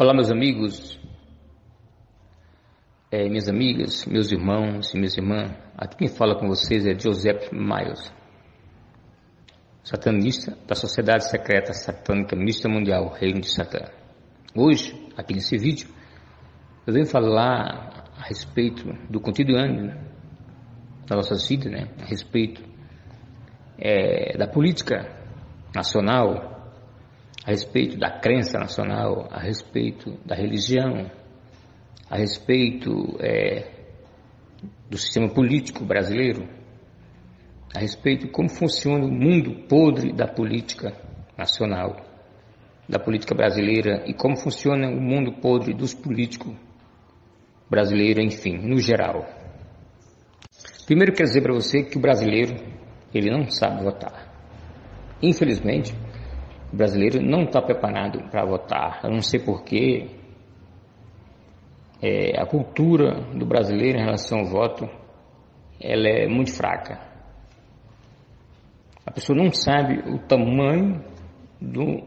Olá, meus amigos, minhas amigas, meus irmãos e minhas irmãs. Aqui quem fala com vocês é Joseph Miles, satanista da Sociedade Secreta Satânica Mista Mundial, Reino de Satã. Hoje, aqui nesse vídeo, eu venho falar a respeito do cotidiano da nossa vida, a respeito da política nacional, a respeito da crença nacional, a respeito da religião, a respeito do sistema político brasileiro, a respeito de como funciona o mundo podre da política nacional, da política brasileira, e como funciona o mundo podre dos políticos brasileiros, enfim, no geral. Primeiro quero dizer para você que o brasileiro, ele não sabe votar. Infelizmente, o brasileiro não está preparado para votar. Eu não sei porquê. A cultura do brasileiro em relação ao voto, ela é muito fraca. A pessoa não sabe o tamanho do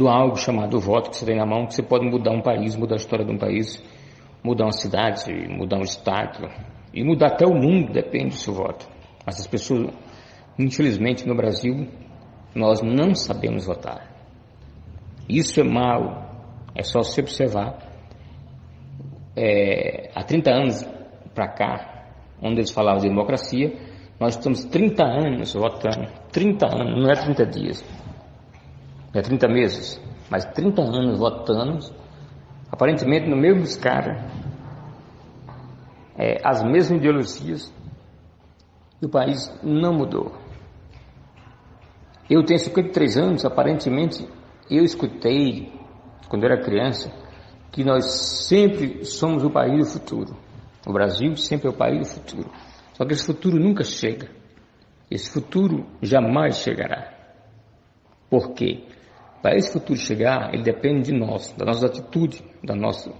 algo chamado voto que você tem na mão, que você pode mudar um país, mudar a história de um país, mudar uma cidade, mudar um estado e mudar até o mundo, depende do seu voto. Mas as pessoas, infelizmente, no Brasil, nós não sabemos votar. Isso é mal. É só se observar. Há 30 anos para cá, onde eles falavam de democracia, nós estamos 30 anos votando. 30 anos, não é 30 dias, não é 30 meses, mas 30 anos votando, aparentemente no mesmo cara, as mesmas ideologias, e o país não mudou. Eu tenho 53 anos, aparentemente eu escutei, quando eu era criança, que nós sempre somos o país do futuro. O Brasil sempre é o país do futuro. Só que esse futuro nunca chega. Esse futuro jamais chegará. Por quê? Para esse futuro chegar, ele depende de nós, da nossa atitude, da nossa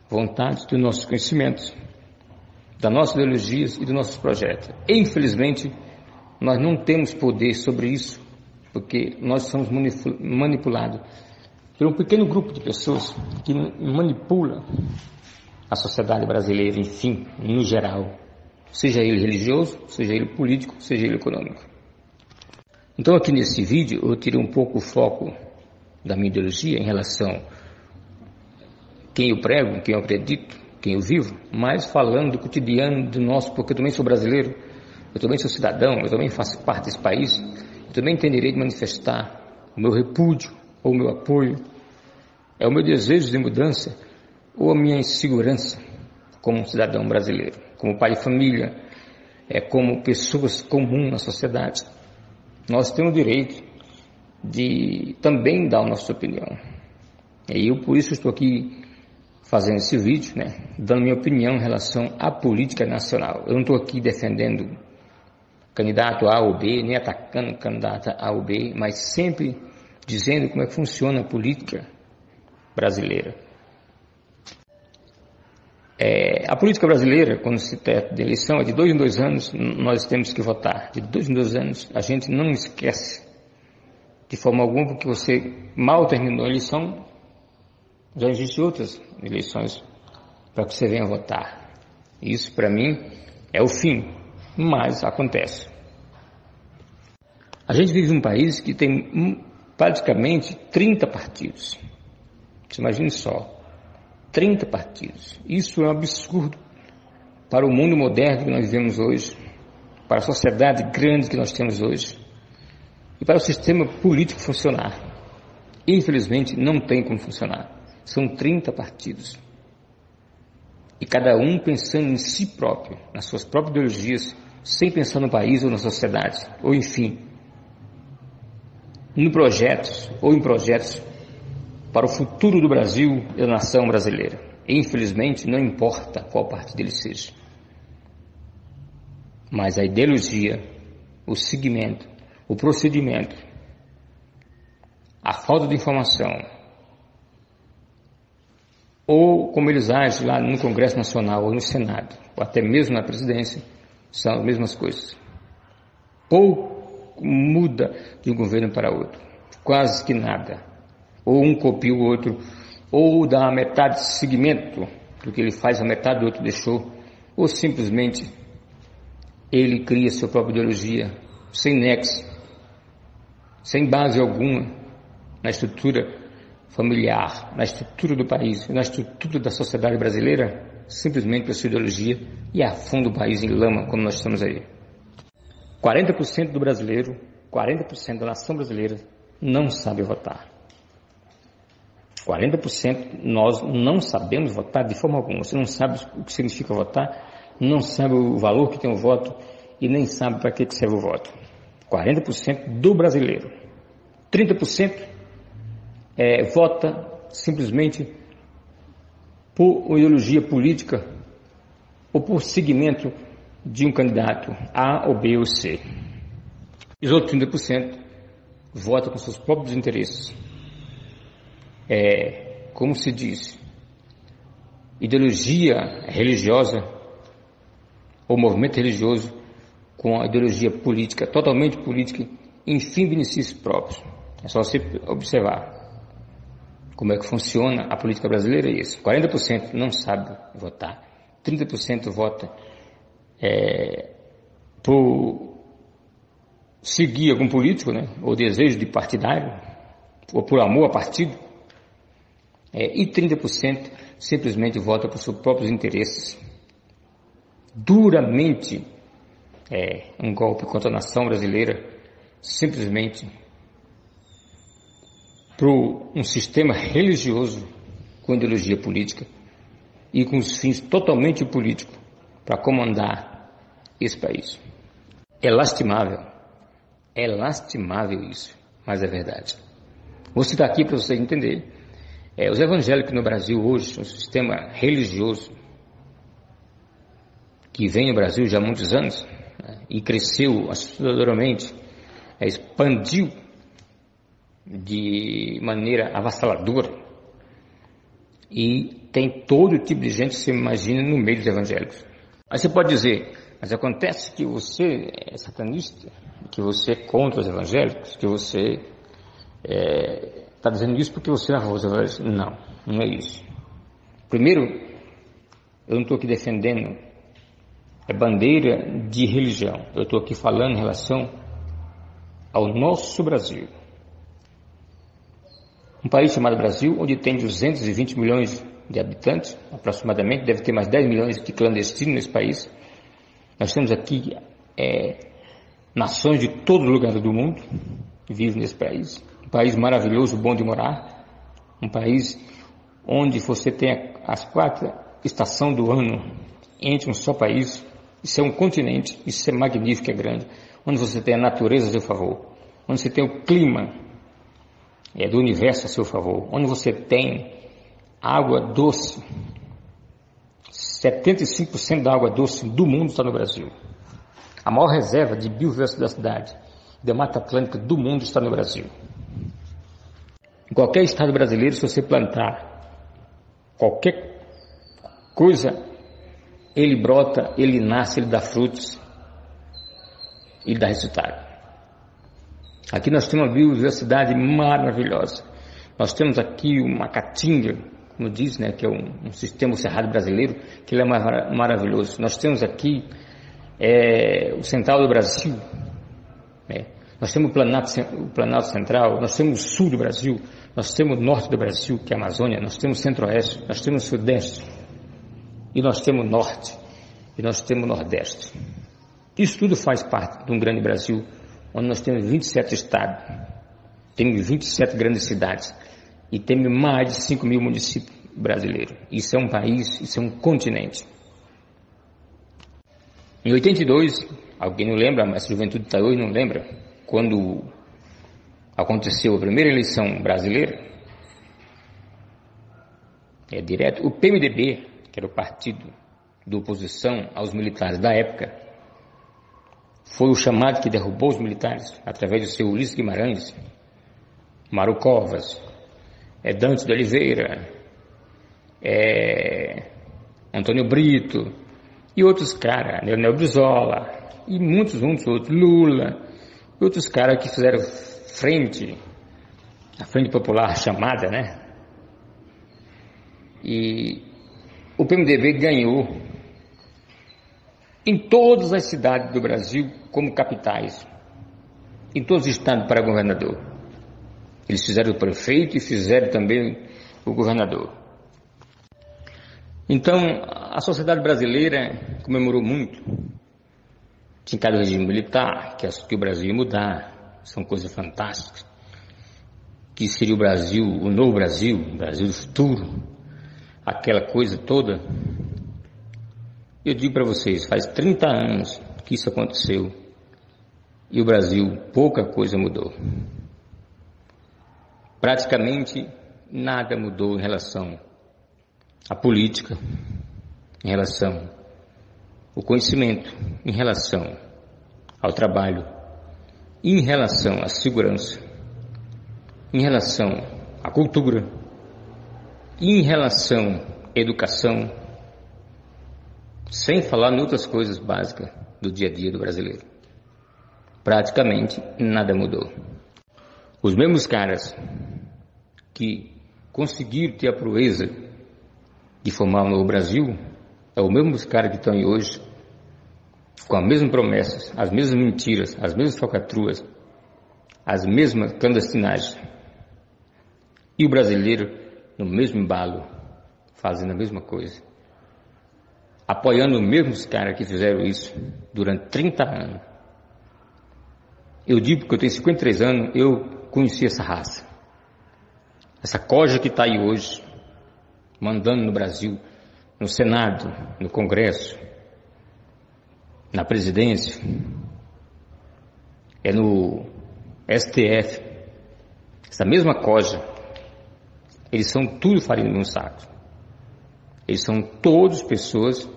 vontade, dos nossos conhecimentos, das nossas ideologias e dos nossos projetos. E, infelizmente, nós não temos poder sobre isso, porque nós somos manipulados por um pequeno grupo de pessoas que manipula a sociedade brasileira, enfim, no geral, seja ele religioso, seja ele político, seja ele econômico. Então aqui nesse vídeo eu tirei um pouco o foco da minha ideologia em relação a quem eu prego, quem eu acredito, quem eu vivo, mas falando do cotidiano do nosso, porque eu também sou brasileiro, eu também sou cidadão, eu também faço parte desse país, eu também tenho direito de manifestar o meu repúdio, ou o meu apoio, o meu desejo de mudança, ou a minha insegurança como cidadão brasileiro, como pai de família, como pessoas comuns na sociedade. Nós temos o direito de também dar a nossa opinião. E eu, por isso, estou aqui fazendo esse vídeo, dando minha opinião em relação à política nacional. Eu não estou aqui defendendo candidato A ou B, nem atacando candidato A ou B, mas sempre dizendo como é que funciona a política brasileira. A política brasileira, quando se trata de eleição, é de 2 em 2 anos nós temos que votar. De 2 em 2 anos a gente não esquece de forma alguma, porque você mal terminou a eleição, já existem outras eleições para que você venha votar. Isso para mim é o fim, mas acontece. A gente vive em um país que tem praticamente 30 partidos. Você imagine só, 30 partidos. Isso é um absurdo para o mundo moderno que nós vivemos hoje, para a sociedade grande que nós temos hoje e para o sistema político funcionar. Infelizmente, não tem como funcionar. São 30 partidos. E cada um pensando em si próprio, nas suas próprias ideologias, sem pensar no país ou na sociedade, ou enfim, em projetos ou em projetos para o futuro do Brasil e da nação brasileira. E, infelizmente, não importa qual partido ele seja. Mas a ideologia, o segmento, o procedimento, a falta de informação, ou como eles agem lá no Congresso Nacional ou no Senado, ou até mesmo na presidência, são as mesmas coisas. Pouco muda de um governo para outro, quase que nada. ou um copia o outro, ou dá metade de segmento do que ele faz, a metade do outro deixou, ou simplesmente ele cria sua própria ideologia, sem nexo, sem base alguma na estrutura familiar, na estrutura do país, na estrutura da sociedade brasileira, simplesmente pela sua ideologia, e afunda o país em lama, como nós estamos aí. 40% do brasileiro, 40% da nação brasileira não sabe votar. 40% nós não sabemos votar de forma alguma. Você não sabe o que significa votar, não sabe o valor que tem o voto e nem sabe para que serve o voto. 40% do brasileiro. 30% vota simplesmente por ideologia política ou por segmento de um candidato A ou B ou C. E os outros 30% votam com seus próprios interesses. Como se diz, ideologia religiosa ou movimento religioso com a ideologia política, totalmente política, em fim de benefícios próprios. É só você observar como é que funciona a política brasileira. É isso. 40% não sabe votar, 30% vota por seguir algum político, né, ou desejo de partidário, ou por amor a partido, e 30% simplesmente vota por seus próprios interesses. Duramente um golpe contra a nação brasileira, simplesmente por um sistema religioso com ideologia política e com os fins totalmente políticos para comandar esse país. É lastimável isso, mas é verdade. Vou citar aqui para vocês entenderem. Os evangélicos no Brasil hoje, um sistema religioso que vem no Brasil já há muitos anos, né, e cresceu assustadoramente, expandiu de maneira avassaladora, e tem todo tipo de gente que você imagina no meio dos evangélicos. Aí você pode dizer, mas acontece que você é satanista, que você é contra os evangélicos, que você está dizendo isso porque você não é a favor dos evangélicos. Não é isso. Primeiro, eu não estou aqui defendendo bandeira de religião. Eu estou aqui falando em relação ao nosso Brasil. Um país chamado Brasil, onde tem 220 milhões de habitantes, aproximadamente, deve ter mais 10 milhões de clandestinos nesse país. Nós temos aqui nações de todo lugar do mundo que vivem nesse país. Um país maravilhoso, bom de morar. Um país onde você tem as 4 estações do ano entre um só país. Isso é um continente, isso é magnífico, é grande. Onde você tem a natureza a seu favor. Onde você tem o clima do universo a seu favor. Onde você tem água doce. 75% da água doce do mundo está no Brasil. A maior reserva de biodiversidade da Mata Atlântica do mundo está no Brasil. Em qualquer estado brasileiro, se você plantar qualquer coisa, ele brota, ele nasce, ele dá frutos e dá resultado. Aqui nós temos uma biodiversidade maravilhosa. Nós temos aqui uma caatinga, como diz, né, que é um sistema cerrado brasileiro, que ele é maravilhoso. Nós temos aqui o central do Brasil, né? Nós temos o Planalto Central, nós temos o sul do Brasil, nós temos o norte do Brasil, que é a Amazônia, nós temos o centro-oeste, nós temos o sudeste, e nós temos o norte, e nós temos o nordeste. Isso tudo faz parte de um grande Brasil, onde nós temos 27 estados, temos 27 grandes cidades, e temos mais de 5 mil municípios brasileiros. Isso é um país, isso é um continente. Em 82, alguém não lembra, mas a juventude está hoje não lembra, quando aconteceu a primeira eleição brasileira, direto, o PMDB, que era o partido de oposição aos militares da época, foi o chamado que derrubou os militares, através do seu Ulisses Guimarães, Maru Covas, Dante de Oliveira, Antônio Brito, e outros caras, Leonel Brizola, e muitos outros, Lula, e outros caras que fizeram frente, a Frente Popular chamada, né? E o PMDB ganhou em todas as cidades do Brasil como capitais, em todos os estados para governador. Eles fizeram o prefeito e fizeram também o governador. Então, a sociedade brasileira comemorou muito. Tinha cada regime militar, que o Brasil ia mudar, são coisas fantásticas. Que seria o Brasil, o novo Brasil, o Brasil do futuro, aquela coisa toda. Eu digo para vocês, faz 30 anos que isso aconteceu e o Brasil, pouca coisa mudou. Praticamente nada mudou em relação à política, em relação ao conhecimento, em relação ao trabalho, em relação à segurança, em relação à cultura, em relação à educação, sem falar em outras coisas básicas do dia a dia do brasileiro. Praticamente nada mudou. Os mesmos caras que conseguiram ter a proeza de formar um novo Brasil, é o mesmo cara que estão aí hoje, com as mesmas promessas, as mesmas mentiras, as mesmas falcatruas, as mesmas clandestinagens. E o brasileiro no mesmo embalo, fazendo a mesma coisa. Apoiando os mesmos caras que fizeram isso durante 30 anos. Eu digo porque eu tenho 53 anos, eu conheci essa raça. Essa coja que está aí hoje, mandando no Brasil, no Senado, no Congresso, na presidência, é no STF. Essa mesma coja, eles são tudo farinha de um saco. Eles são todas pessoas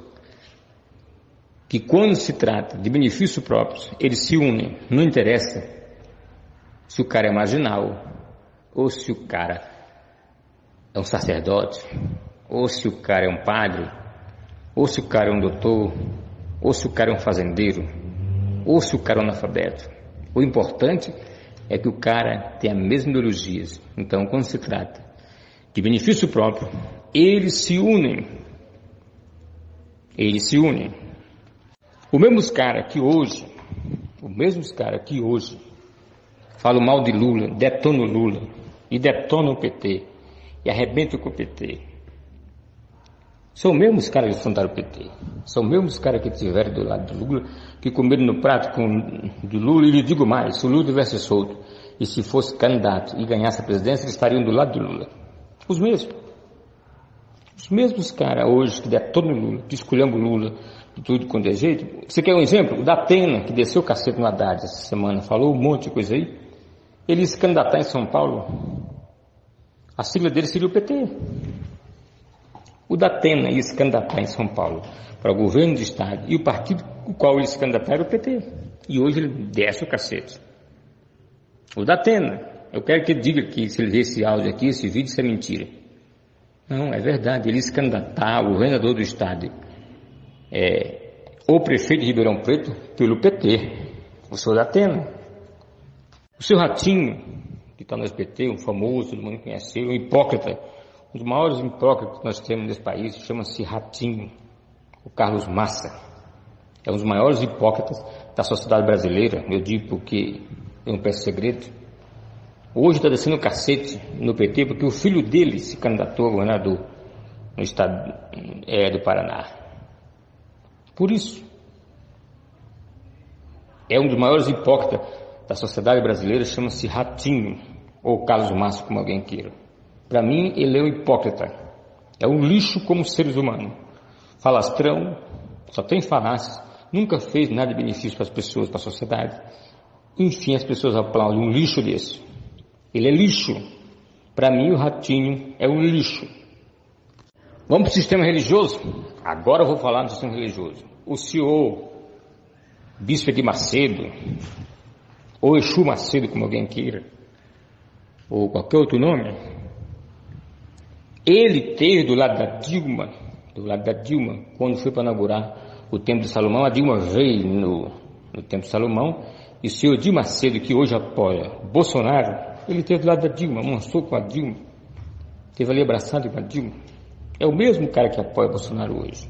que quando se trata de benefício próprio, eles se unem. Não interessa se o cara é marginal, ou se o cara é um sacerdote, ou se o cara é um padre, ou se o cara é um doutor, ou se o cara é um fazendeiro, ou se o cara é um analfabeto. O importante é que o cara tem a mesma ideologia. Então, quando se trata de benefício próprio, eles se unem. Eles se unem. Os mesmos caras que hoje falam mal de Lula, detonam Lula e detonam o PT e arrebentam com o PT, são os mesmos caras que fundaram o PT, são os mesmos caras que estiveram do lado do Lula, que comeram no prato do Lula. E lhe digo mais, se o Lula tivesse solto e se fosse candidato e ganhasse a presidência, eles estariam do lado do Lula. Os mesmos caras hoje que detonam o Lula, que escolhemos o Lula de tudo quanto é jeito. Você quer um exemplo? O da Atena, que desceu o cacete no Haddad essa semana, falou um monte de coisa aí. Ele ia se candidatar em São Paulo, a sigla dele seria o PT. O da Atena ia se candidatar em São Paulo para o governo do estado, e o partido com o qual ele se candidatar era o PT. E hoje ele desce o cacete. O da Atena, eu quero que ele diga que se ele ver esse áudio aqui, esse vídeo, isso é mentira. Não, é verdade, ele se candidatar, o governador do estado, o prefeito de Ribeirão Preto, pelo PT, o senhor da Atena. O seu Ratinho, que está no SBT, um famoso, todo mundo conhece, um hipócrita, um dos maiores hipócritas que nós temos nesse país, chama-se Ratinho, o Carlos Massa. É um dos maiores hipócritas da sociedade brasileira, eu digo porque eu não peço segredo. Hoje está descendo o cacete no PT porque o filho dele se candidatou a governador no estado do Paraná. Por isso, é um dos maiores hipócritas da sociedade brasileira, chama-se Ratinho, ou Carlos Massa, como alguém queira. Para mim, ele é um hipócrita, é um lixo como seres humanos, falastrão, só tem falácias, nunca fez nada de benefício para as pessoas, para a sociedade. Enfim, as pessoas aplaudem um lixo desse. Ele é lixo. Para mim, o Ratinho é um lixo. Vamos para o sistema religioso? Agora eu vou falar do sistema religioso. O senhor Bispo de Macedo, ou Exu Macedo, como alguém queira, ou qualquer outro nome, ele teve do lado da Dilma, quando foi para inaugurar o Templo de Salomão. A Dilma veio no Templo de Salomão, e o senhor Di Macedo, que hoje apoia Bolsonaro, Ele esteve do lado da Dilma, almoçou com a Dilma, esteve ali abraçado com a Dilma. É o mesmo cara que apoia Bolsonaro hoje.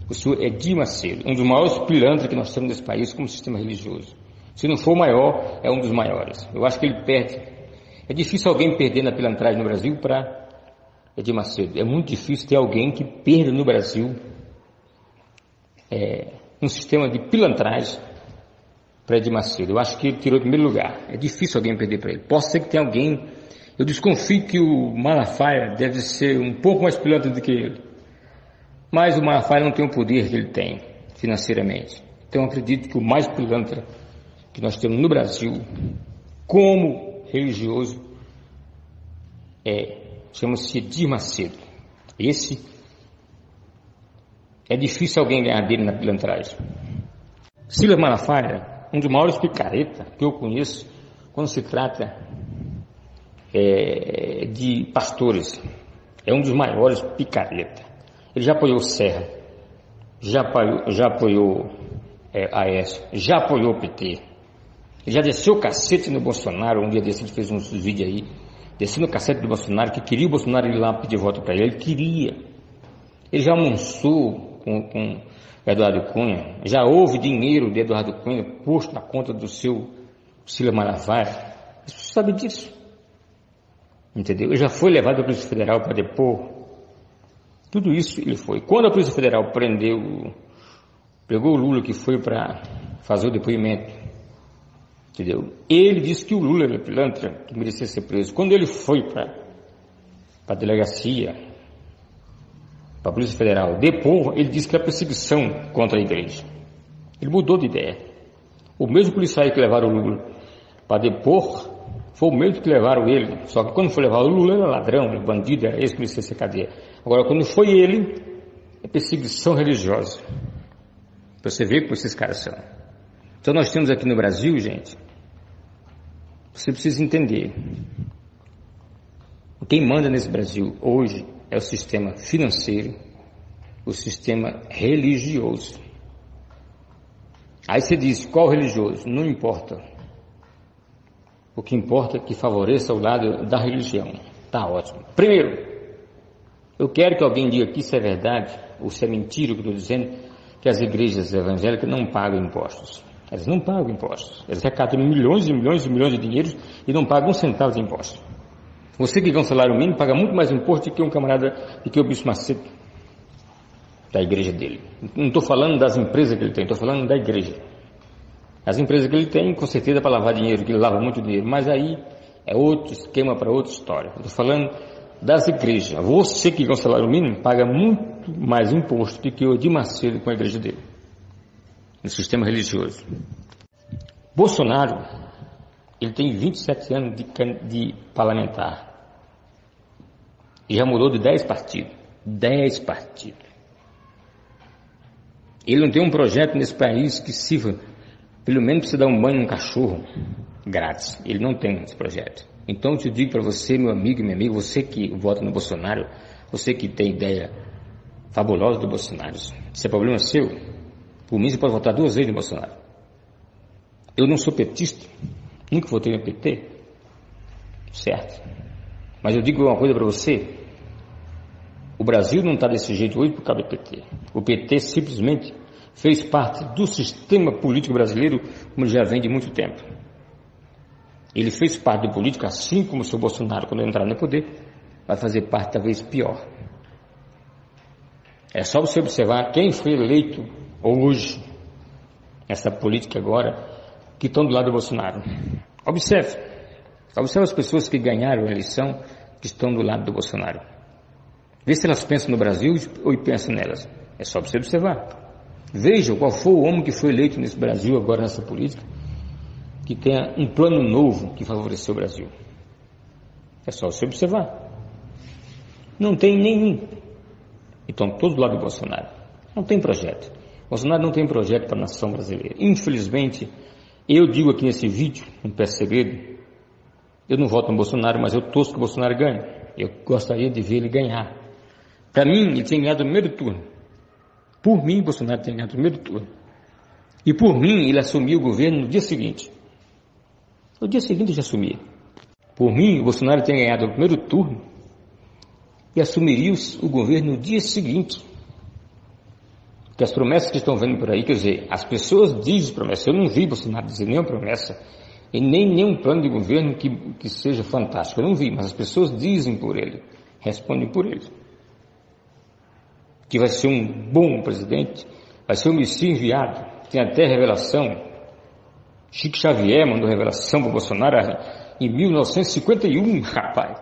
O senhor Edir Macedo, um dos maiores pilantras que nós temos nesse país como sistema religioso. Se não for o maior, é um dos maiores. Eu acho que ele perde. É difícil alguém perder na pilantragem no Brasil para Edir Macedo. É muito difícil ter alguém que perda no Brasil um sistema de pilantragem para Edir Macedo. Eu acho que ele tirou o primeiro lugar. É difícil alguém perder para ele. Pode ser que tenha alguém. Eu desconfio que o Malafaia deve ser um pouco mais pilantra do que ele. Mas o Malafaia não tem o poder que ele tem financeiramente. Então eu acredito que o mais pilantra que nós temos no Brasil, como religioso, chama-se Edir Macedo. Esse é difícil alguém ganhar dele na pilantragem. Silas Malafaia, um dos maiores picareta que eu conheço quando se trata de pastores. É um dos maiores picareta. Ele já apoiou Serra, já apoiou Aécio, já apoiou o PT. Ele já desceu o cacete no Bolsonaro. Um dia desse ele fez uns vídeos aí, descendo o cacete do Bolsonaro, que queria o Bolsonaro ir lá pedir voto para ele. Ele queria. Ele já almoçou com Eduardo Cunha, já houve dinheiro de Eduardo Cunha posto na conta do seu Silas Malafaia. Você sabe disso. Entendeu? Ele já foi levado à Polícia Federal para depor. Tudo isso ele foi. Quando a Polícia Federal pegou o Lula, que foi para fazer o depoimento, entendeu? Ele disse que o Lula era pilantra, que merecia ser preso. Quando ele foi para a delegacia, para a Polícia Federal depor, ele disse que era perseguição contra a igreja. Ele mudou de ideia. O mesmo policial que levaram o Lula para depor foi o mesmo que levaram ele. Só que quando foi levado o Lula era ladrão, era bandido, era esse que merecia ser cadeia. Agora, quando foi ele, é perseguição religiosa. Para você ver como esses caras são. Então nós temos aqui no Brasil, gente, você precisa entender. Quem manda nesse Brasil hoje é o sistema financeiro, o sistema religioso. Aí você diz, qual religioso? Não importa. O que importa é que favoreça o lado da religião. Tá ótimo. Primeiro, eu quero que alguém diga que isso é verdade, ou se é mentira o que eu estou dizendo, que as igrejas evangélicas não pagam impostos. Elas não pagam impostos. Elas arrecadam milhões e milhões e milhões de dinheiros e não pagam um centavo de imposto. Você que ganha um salário mínimo paga muito mais imposto do que um camarada, do que o Bispo Macedo, da igreja dele. Não estou falando das empresas que ele tem, estou falando da igreja. As empresas que ele tem, com certeza, para lavar dinheiro, que ele lava muito dinheiro, mas aí é outro esquema para outra história. Estou falando das igrejas. Você que ganha um salário mínimo paga muito mais imposto do que o Edir Macedo com a igreja dele, no sistema religioso. Bolsonaro, ele tem 27 anos de parlamentar e já mudou de 10 partidos. 10 partidos. Ele não tem um projeto nesse país que sirva, pelo menos para você dar um banho num cachorro grátis. Ele não tem esse projeto. Então eu te digo para você, meu amigo e minha amiga, você que vota no Bolsonaro, você que tem ideia fabulosa do Bolsonaro, isso é problema seu. Por mim você pode votar 2 vezes no Bolsonaro. Eu não sou petista, nunca votei no PT, certo? Mas eu digo uma coisa para você, o Brasil não está desse jeito hoje por causa do PT. O PT simplesmente fez parte do sistema político brasileiro como já vem de muito tempo. Ele fez parte do político, assim como o seu Bolsonaro, quando entrar no poder, vai fazer parte talvez pior. É só você observar quem foi eleito hoje, essa política agora, que estão do lado do Bolsonaro. Observe as pessoas que ganharam a eleição, que estão do lado do Bolsonaro. Vê se elas pensam no Brasil ou pensam nelas. É só você observar. Veja qual foi o homem que foi eleito nesse Brasil agora nessa política, que tenha um plano novo que favoreceu o Brasil. É só você observar. Não tem nenhum. Então, todos do lado do Bolsonaro. Não tem projeto. Bolsonaro não tem projeto para a nação brasileira. Infelizmente, eu digo aqui nesse vídeo, não peço segredo, eu não voto no Bolsonaro, mas eu torço que o Bolsonaro ganhe. Eu gostaria de ver ele ganhar. Para mim, ele tem ganhado o primeiro turno. Por mim, Bolsonaro tem ganhado o primeiro turno. E por mim, ele assumiu o governo no dia seguinte. No dia seguinte, eu já assumia. Por mim, o Bolsonaro tem ganhado o primeiro turno e assumiria o governo no dia seguinte. Porque as promessas que estão vendo por aí, quer dizer, as pessoas dizem promessas. Eu não vi Bolsonaro dizer nenhuma promessa e nem nenhum plano de governo que seja fantástico. Eu não vi, mas as pessoas dizem por ele, respondem por ele. Que vai ser um bom presidente, vai ser um Messias enviado, tem até revelação. Chico Xavier mandou revelação para o Bolsonaro em 1951, rapaz.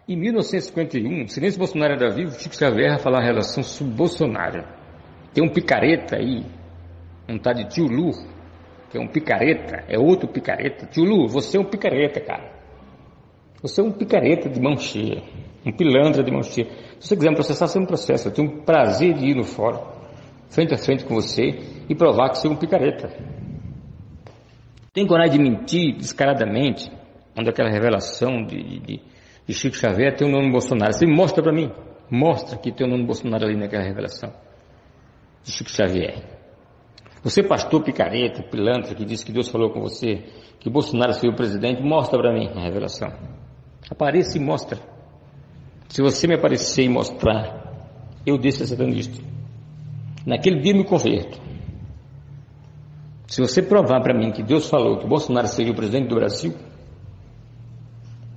Em 1951, se nem esse Bolsonaro era vivo, Chico Xavier vai falar a relação sobre Bolsonaro. Tem um picareta aí, um tal de tio Lu, que é um picareta, é outro picareta. Tio Lu, você é um picareta, cara. Você é um picareta de mão cheia, um pilantra de mão cheia. Se você quiser me processar, você me processa. Eu tenho um prazer de ir no fórum, frente a frente com você, e provar que você é um picareta. Tem coragem de mentir descaradamente, quando aquela revelação de Chico Xavier tem o nome Bolsonaro. Você mostra para mim, mostra que tem o nome Bolsonaro ali naquela revelação de Chico Xavier. Você, pastor picareta, pilantra, que disse que Deus falou com você, que Bolsonaro seria o presidente, mostra para mim a revelação. Apareça e mostra. Se você me aparecer e mostrar, eu deixo de ser satanista. Naquele dia eu me converto. Se você provar para mim que Deus falou que Bolsonaro seria o presidente do Brasil,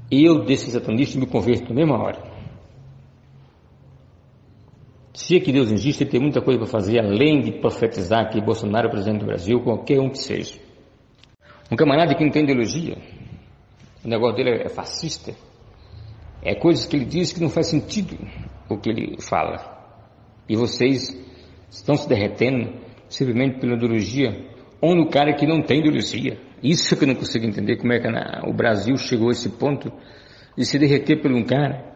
eu deixo de ser satanista e me converto na mesma hora. Se é que Deus existe, ele tem muita coisa para fazer, além de profetizar que Bolsonaro é o presidente do Brasil, qualquer um que seja. Um camarada que não tem ideologia, o negócio dele é fascista, é coisas que ele diz que não faz sentido o que ele fala. E vocês estão se derretendo simplesmente pela ideologia, ou no cara que não tem ideologia. Isso que eu não consigo entender, como é que o Brasil chegou a esse ponto de se derreter por um cara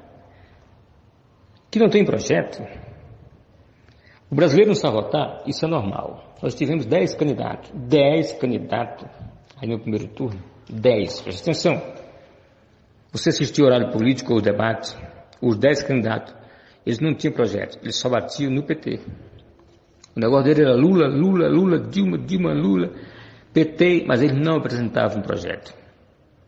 que não tem projeto. O brasileiro não sabe votar, isso é normal. Nós tivemos 10 candidatos aí no primeiro turno, 10, presta atenção. Você assistiu o horário político ou o debate, os 10 candidatos, eles não tinham projeto, eles só batiam no PT. O negócio dele era Lula, Lula, Lula, Dilma, Dilma, Lula, PT, mas eles não apresentavam um projeto.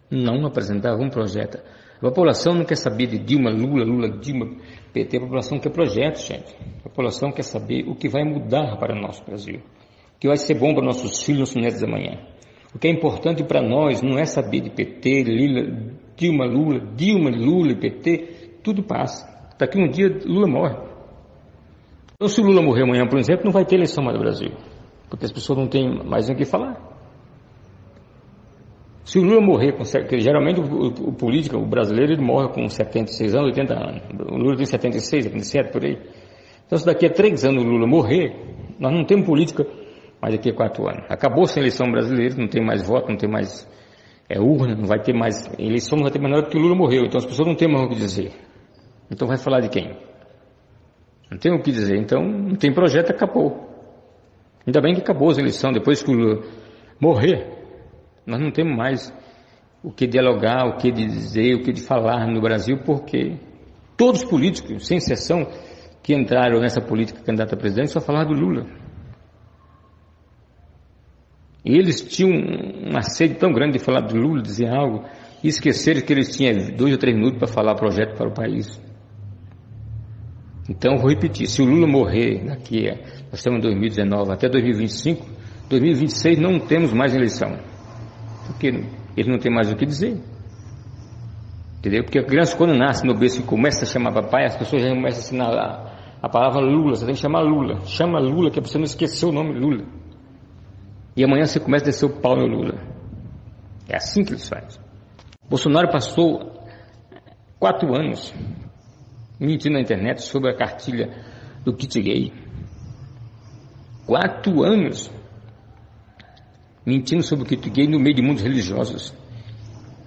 Não apresentavam um projeto. A população não quer saber de Dilma, Lula, Lula, Dilma, PT. A população quer projeto, gente. A população quer saber o que vai mudar para o nosso Brasil. O que vai ser bom para nossos filhos, nossos netos amanhã. O que é importante para nós não é saber de PT, Lula, Dilma, Lula e PT. Tudo passa. Daqui um dia Lula morre. Então, se o Lula morrer amanhã, por exemplo, não vai ter eleição mais no Brasil. Porque as pessoas não têm mais o que falar. Se o Lula morrer, porque geralmente o político, o brasileiro, ele morre com 76 anos, 80 anos. O Lula tem 76, 77, por aí. Então, se daqui a 3 anos o Lula morrer, nós não temos política mais daqui a 4 anos. Acabou-se a eleição brasileira, não tem mais voto, não tem mais urna, não vai ter mais eleição, não vai ter mais nada porque o Lula morreu. Então, as pessoas não têm mais o que dizer. Então, vai falar de quem? Não tem o que dizer. Então, não tem projeto, acabou. Ainda bem que acabou a eleição, depois que o Lula morrer, nós não temos mais o que dialogar, o que dizer, o que falar no Brasil, porque todos os políticos, sem exceção, que entraram nessa política candidata a presidente, só falaram do Lula. E eles tinham uma sede tão grande de falar do Lula, dizer algo, e esqueceram que eles tinham 2 ou 3 minutos para falar projeto para o país. Então, vou repetir, se o Lula morrer daqui, nós estamos em 2019, até 2025, 2026 não temos mais eleição. Porque ele não tem mais o que dizer. Entendeu? Porque a criança, quando nasce no berço e começa a chamar papai, as pessoas já começam a ensinar a palavra Lula. Você tem que chamar Lula. Chama Lula, que é para você não esquecer o nome Lula. E amanhã você começa a descer o pau no Lula. É assim que eles fazem. Bolsonaro passou 4 anos mentindo na internet sobre a cartilha do kit gay. 4 anos mentindo sobre o kit gay no meio de mundos religiosos.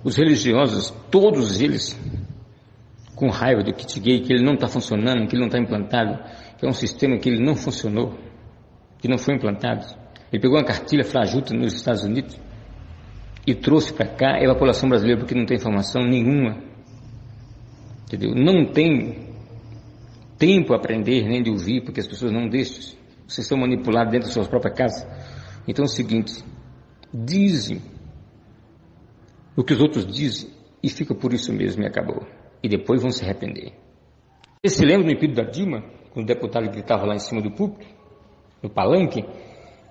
Os religiosos, todos eles, com raiva do kit gay, que ele não está funcionando, que ele não está implantado, que é um sistema que ele não funcionou, que não foi implantado. Ele pegou uma cartilha fajuta nos Estados Unidos e trouxe para cá a população brasileira, porque não tem informação nenhuma. Entendeu? Não tem tempo a aprender, nem de ouvir, porque as pessoas não deixam. Vocês são manipulados dentro das suas próprias casas. Então é o seguinte, dizem o que os outros dizem, e fica por isso mesmo e acabou. E depois vão se arrepender. Você se lembra do impeachment da Dilma, quando o deputado gritava lá em cima do púlpito, no palanque?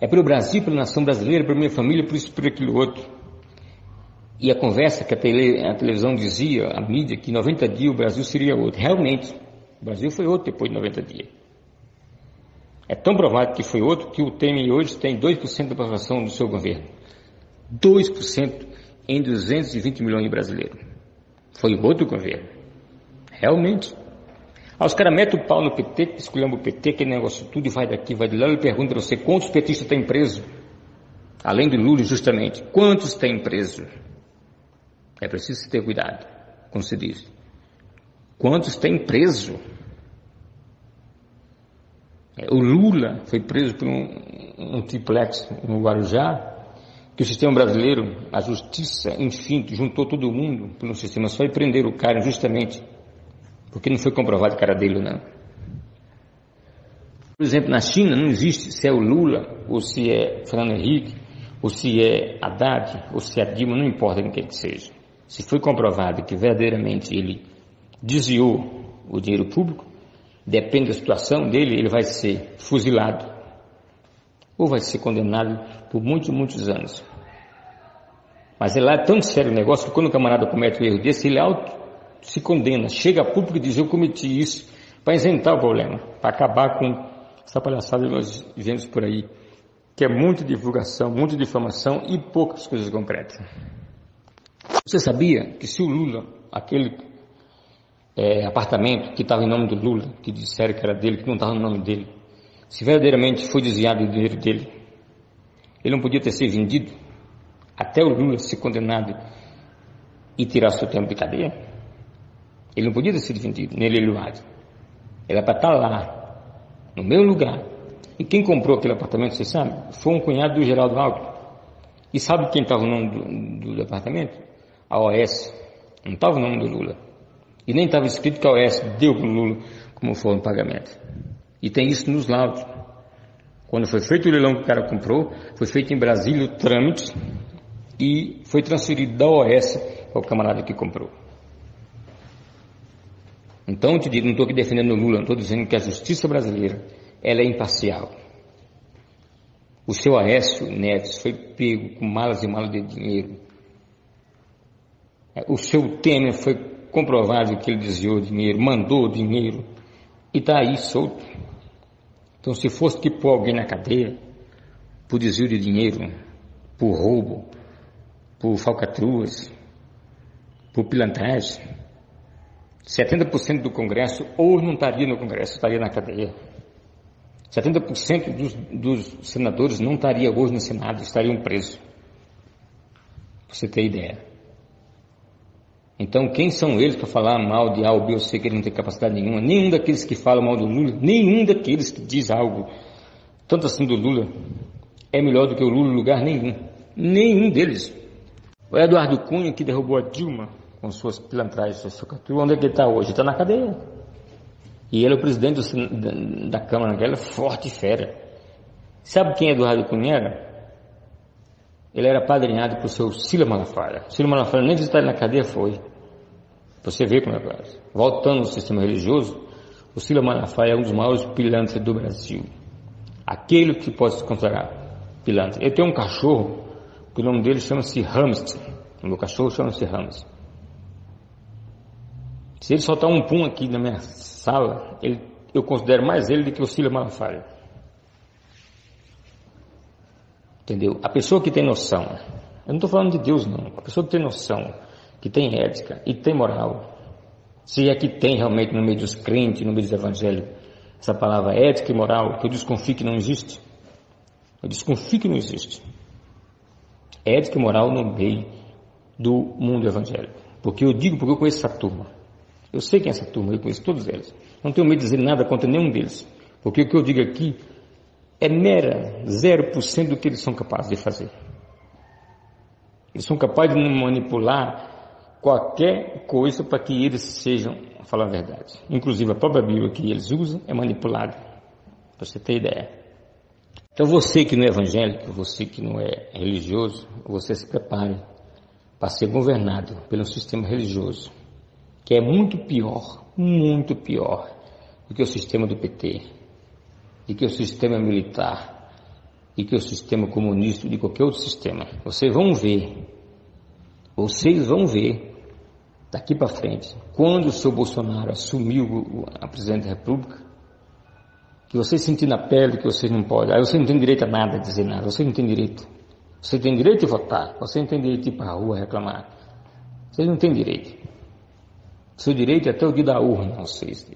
É pelo Brasil, pela nação brasileira, pela minha família, por isso, por aquilo outro. E a conversa que a televisão dizia, a mídia, que em 90 dias o Brasil seria outro. Realmente, o Brasil foi outro depois de 90 dias. É tão provado que foi outro que o Temer hoje tem 2% da aprovação do seu governo. 2% em 220 milhões de brasileiros. Foi outro governo. Realmente. Aí os caras metem o pau no PT, escolhendo o PT, que negócio tudo, e vai daqui, vai de lá, e pergunta a você, quantos petistas tem preso? Além do Lula, justamente, quantos tem preso? É preciso ter cuidado, como se diz. Quantos tem preso? O Lula foi preso por um triplex no Guarujá, que o sistema brasileiro, a justiça, enfim, juntou todo mundo por um sistema só e prenderam o cara injustamente, porque não foi comprovado que era dele, não. Por exemplo, na China não existe se é o Lula, ou se é Fernando Henrique, ou se é Haddad, ou se é Dilma, não importa quem quer que seja. Se foi comprovado que verdadeiramente ele desviou o dinheiro público, depende da situação dele, ele vai ser fuzilado ou vai ser condenado por muitos, muitos anos. Mas lá é tão sério o negócio que quando o camarada comete um erro desse, ele se condena, chega a público e diz, eu cometi isso, para isentar o problema, para acabar com essa palhaçada que nós vemos por aí, que é muita divulgação, muita difamação e poucas coisas concretas. Você sabia que se o Lula, aquele apartamento que estava em nome do Lula, que disseram que era dele, que não estava no nome dele, se verdadeiramente foi desviado o dinheiro dele, ele não podia ter sido vendido até o Lula ser condenado e tirar seu tempo de cadeia? Ele não podia ter sido vendido, nem leiloado. Ele era para estar lá, no meu lugar. E quem comprou aquele apartamento, você sabe? Foi um cunhado do Geraldo Alckmin. E sabe quem estava o nome do apartamento? A OAS. Não estava o nome do Lula. E nem estava escrito que a OAS deu para o Lula como forma de pagamento. E tem isso nos laudos. Quando foi feito o leilão que o cara comprou, foi feito em Brasília o trâmite e foi transferido da OAS ao camarada que comprou. Então, eu te digo, não estou aqui defendendo o Lula, não estou dizendo que a justiça brasileira ela é imparcial. O seu Aécio Neves foi pego com malas e malas de dinheiro. O seu Temer foi comprovado que ele desviou dinheiro, mandou dinheiro e está aí solto. Então, se fosse que pôr alguém na cadeia por desvio de dinheiro, por roubo, por falcatruas, por pilantragem, 70% do Congresso ou não estaria no Congresso, estaria na cadeia. 70% dos senadores não estaria hoje no Senado, estariam presos. Pra você ter ideia. Então, quem são eles para falar mal de A ou B ou C que ele não tem capacidade nenhuma? Nenhum daqueles que falam mal do Lula, nenhum daqueles que diz algo, tanto assim do Lula, é melhor do que o Lula em lugar nenhum. Nenhum deles. O Eduardo Cunha, que derrubou a Dilma com suas pilantragens, suas falcatruas, onde é que ele está hoje? Está na cadeia. E ele é o presidente da Câmara naquela, forte e fera. Sabe quem Eduardo Cunha era? Ele era padrinhado por seu Cila Malafaia. Cila Malafaia nem visitar ele na cadeia foi. Você vê como é que é. Voltando ao sistema religioso, o Cila Malafaia é um dos maiores pilantras do Brasil. Aquele que pode se considerar pilantra. Ele tem um cachorro, que o nome dele chama-se Hamster. O meu cachorro chama-se Hamster. Se ele soltar um pum aqui na minha sala, eu considero mais ele do que o Cila Malafaia. Entendeu? A pessoa que tem noção, eu não estou falando de Deus não, a pessoa que tem noção, que tem ética e tem moral, se é que tem realmente no meio dos crentes, no meio dos evangélicos, essa palavra ética e moral, que eu desconfio que não existe. Eu desconfio que não existe. Ética e moral no meio do mundo evangélico. Porque eu eu conheço essa turma. Eu sei quem é essa turma, eu conheço todos eles. Não tenho medo de dizer nada contra nenhum deles. Porque o que eu digo aqui é mera 0% do que eles são capazes de fazer. Eles são capazes de manipular qualquer coisa para que eles sejam, falar a verdade. Inclusive a própria Bíblia que eles usam é manipulada. Para você ter ideia. Então você que não é evangélico, você que não é religioso, você se prepare. para ser governado pelo sistema religioso, que é muito pior do que o sistema do PT, e que o sistema militar, e que o sistema comunista, de qualquer outro sistema. Vocês vão ver, daqui para frente, quando o seu Bolsonaro assumiu a presidência da República, que vocês sentirem na pele que vocês não podem, aí você não tem direito a nada, a dizer nada, você não tem direito. Você tem direito de votar, você não tem direito de ir para a rua reclamar. Vocês não têm direito. Seu direito é até o dia da urna, vocês.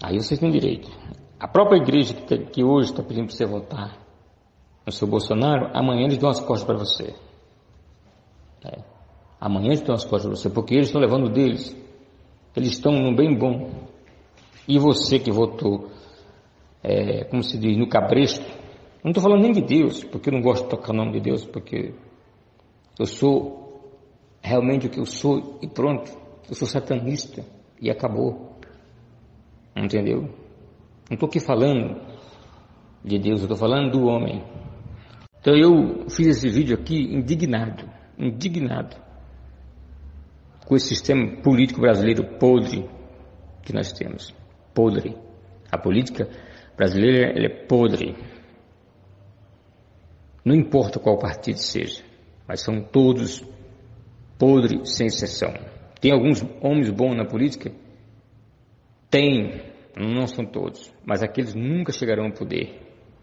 Aí vocês têm direito. A própria igreja que hoje está pedindo para você votar no seu Bolsonaro, amanhã eles dão as costas para você. Amanhã eles dão as costas para você, porque eles estão levando deles. Eles estão no bem bom. E você que votou, como se diz, no cabresto, não estou falando nem de Deus, porque eu não gosto de tocar o nome de Deus, porque eu sou realmente o que eu sou e pronto. Eu sou satanista e acabou. Entendeu? Não estou aqui falando de Deus, eu estou falando do homem. Então eu fiz esse vídeo aqui indignado com esse sistema político brasileiro podre que nós temos. Podre. A política brasileira ela é podre. Não importa qual partido seja, mas são todos podres sem exceção. Tem alguns homens bons na política? Tem, não são todos, mas aqueles nunca chegarão ao poder,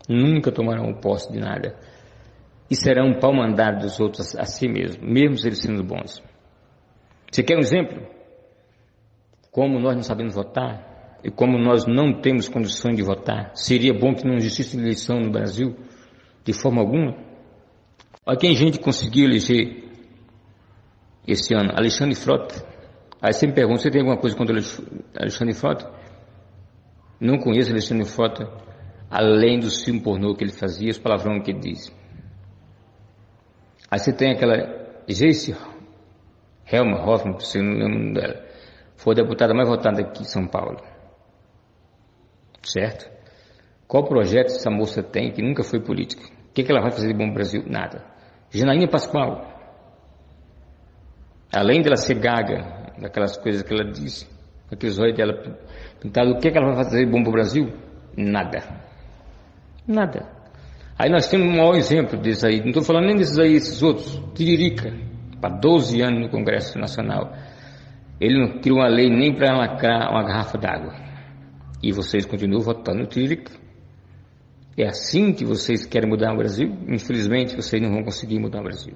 nunca tomarão posse de nada e serão pau-mandados dos outros a si mesmos, mesmo eles sendo bons. Você quer um exemplo? Como nós não sabemos votar e como nós não temos condições de votar, seria bom que não existisse eleição no Brasil de forma alguma. Olha quem a gente conseguiu eleger esse ano, Alexandre Frota. Aí você me pergunta, você tem alguma coisa contra Alexandre Frota? Não conheço Alexandre Frota, além do filme pornô que ele fazia, os palavrões que ele diz. Aí você tem aquela Joyce Helma Hoffmann, se não lembro dela, foi a deputada mais votada aqui em São Paulo. Certo? Qual projeto essa moça tem que nunca foi política? O que ela vai fazer de bom no Brasil? Nada. Janaína Pascoal, além dela ser gaga, daquelas coisas que ela disse, aqueles olhos dela pintados, o que ela vai fazer de bom para o Brasil? Nada. Nada. Aí nós temos um maior exemplo desses aí, não estou falando nem desses aí, esses outros. Tiririca, para 12 anos no Congresso Nacional. Ele não criou uma lei nem para lacrar uma garrafa d'água. E vocês continuam votando no Tiririca. É assim que vocês querem mudar o Brasil? Infelizmente, vocês não vão conseguir mudar o Brasil.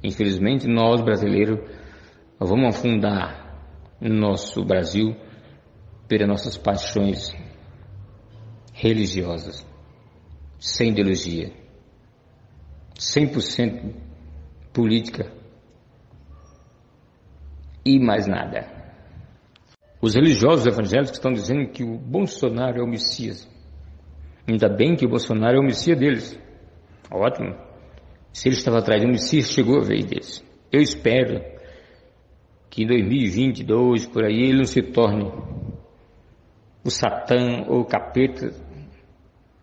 Infelizmente, nós brasileiros vamos afundar nosso Brasil pelas nossas paixões religiosas, sem ideologia, 100% política e mais nada. Os religiosos evangélicos estão dizendo que o Bolsonaro é o Messias. Ainda bem que o Bolsonaro é o Messias deles. Ótimo. Se ele estava atrás do Messias, chegou a vez deles. Eu espero que em 2022, por aí, ele não se torne o Satã ou o capeta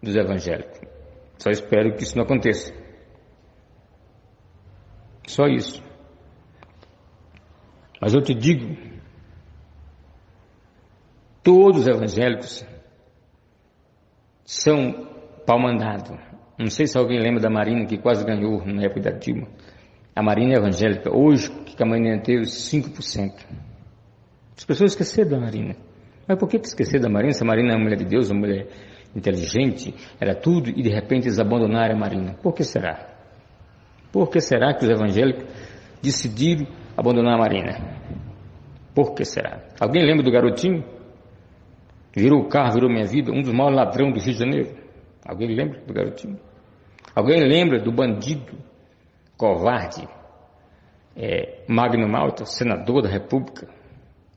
dos evangélicos. Só espero que isso não aconteça. Só isso. Mas eu te digo, todos os evangélicos são pau-mandado. Não sei se alguém lembra da Marina, que quase ganhou na época da Dilma. A Marina evangélica, hoje, que a Marina teve 5%. As pessoas esqueceram da Marina. Mas por que esquecer da Marina? Se a Marina é uma mulher de Deus, uma mulher inteligente, era tudo, e de repente eles abandonaram a Marina. Por que será? Por que será que os evangélicos decidiram abandonar a Marina? Por que será? Alguém lembra do garotinho? Virou o carro, virou minha vida, um dos maiores ladrões do Rio de Janeiro. Alguém lembra do garotinho? Alguém lembra do bandido, covarde, Magno Malta, senador da República,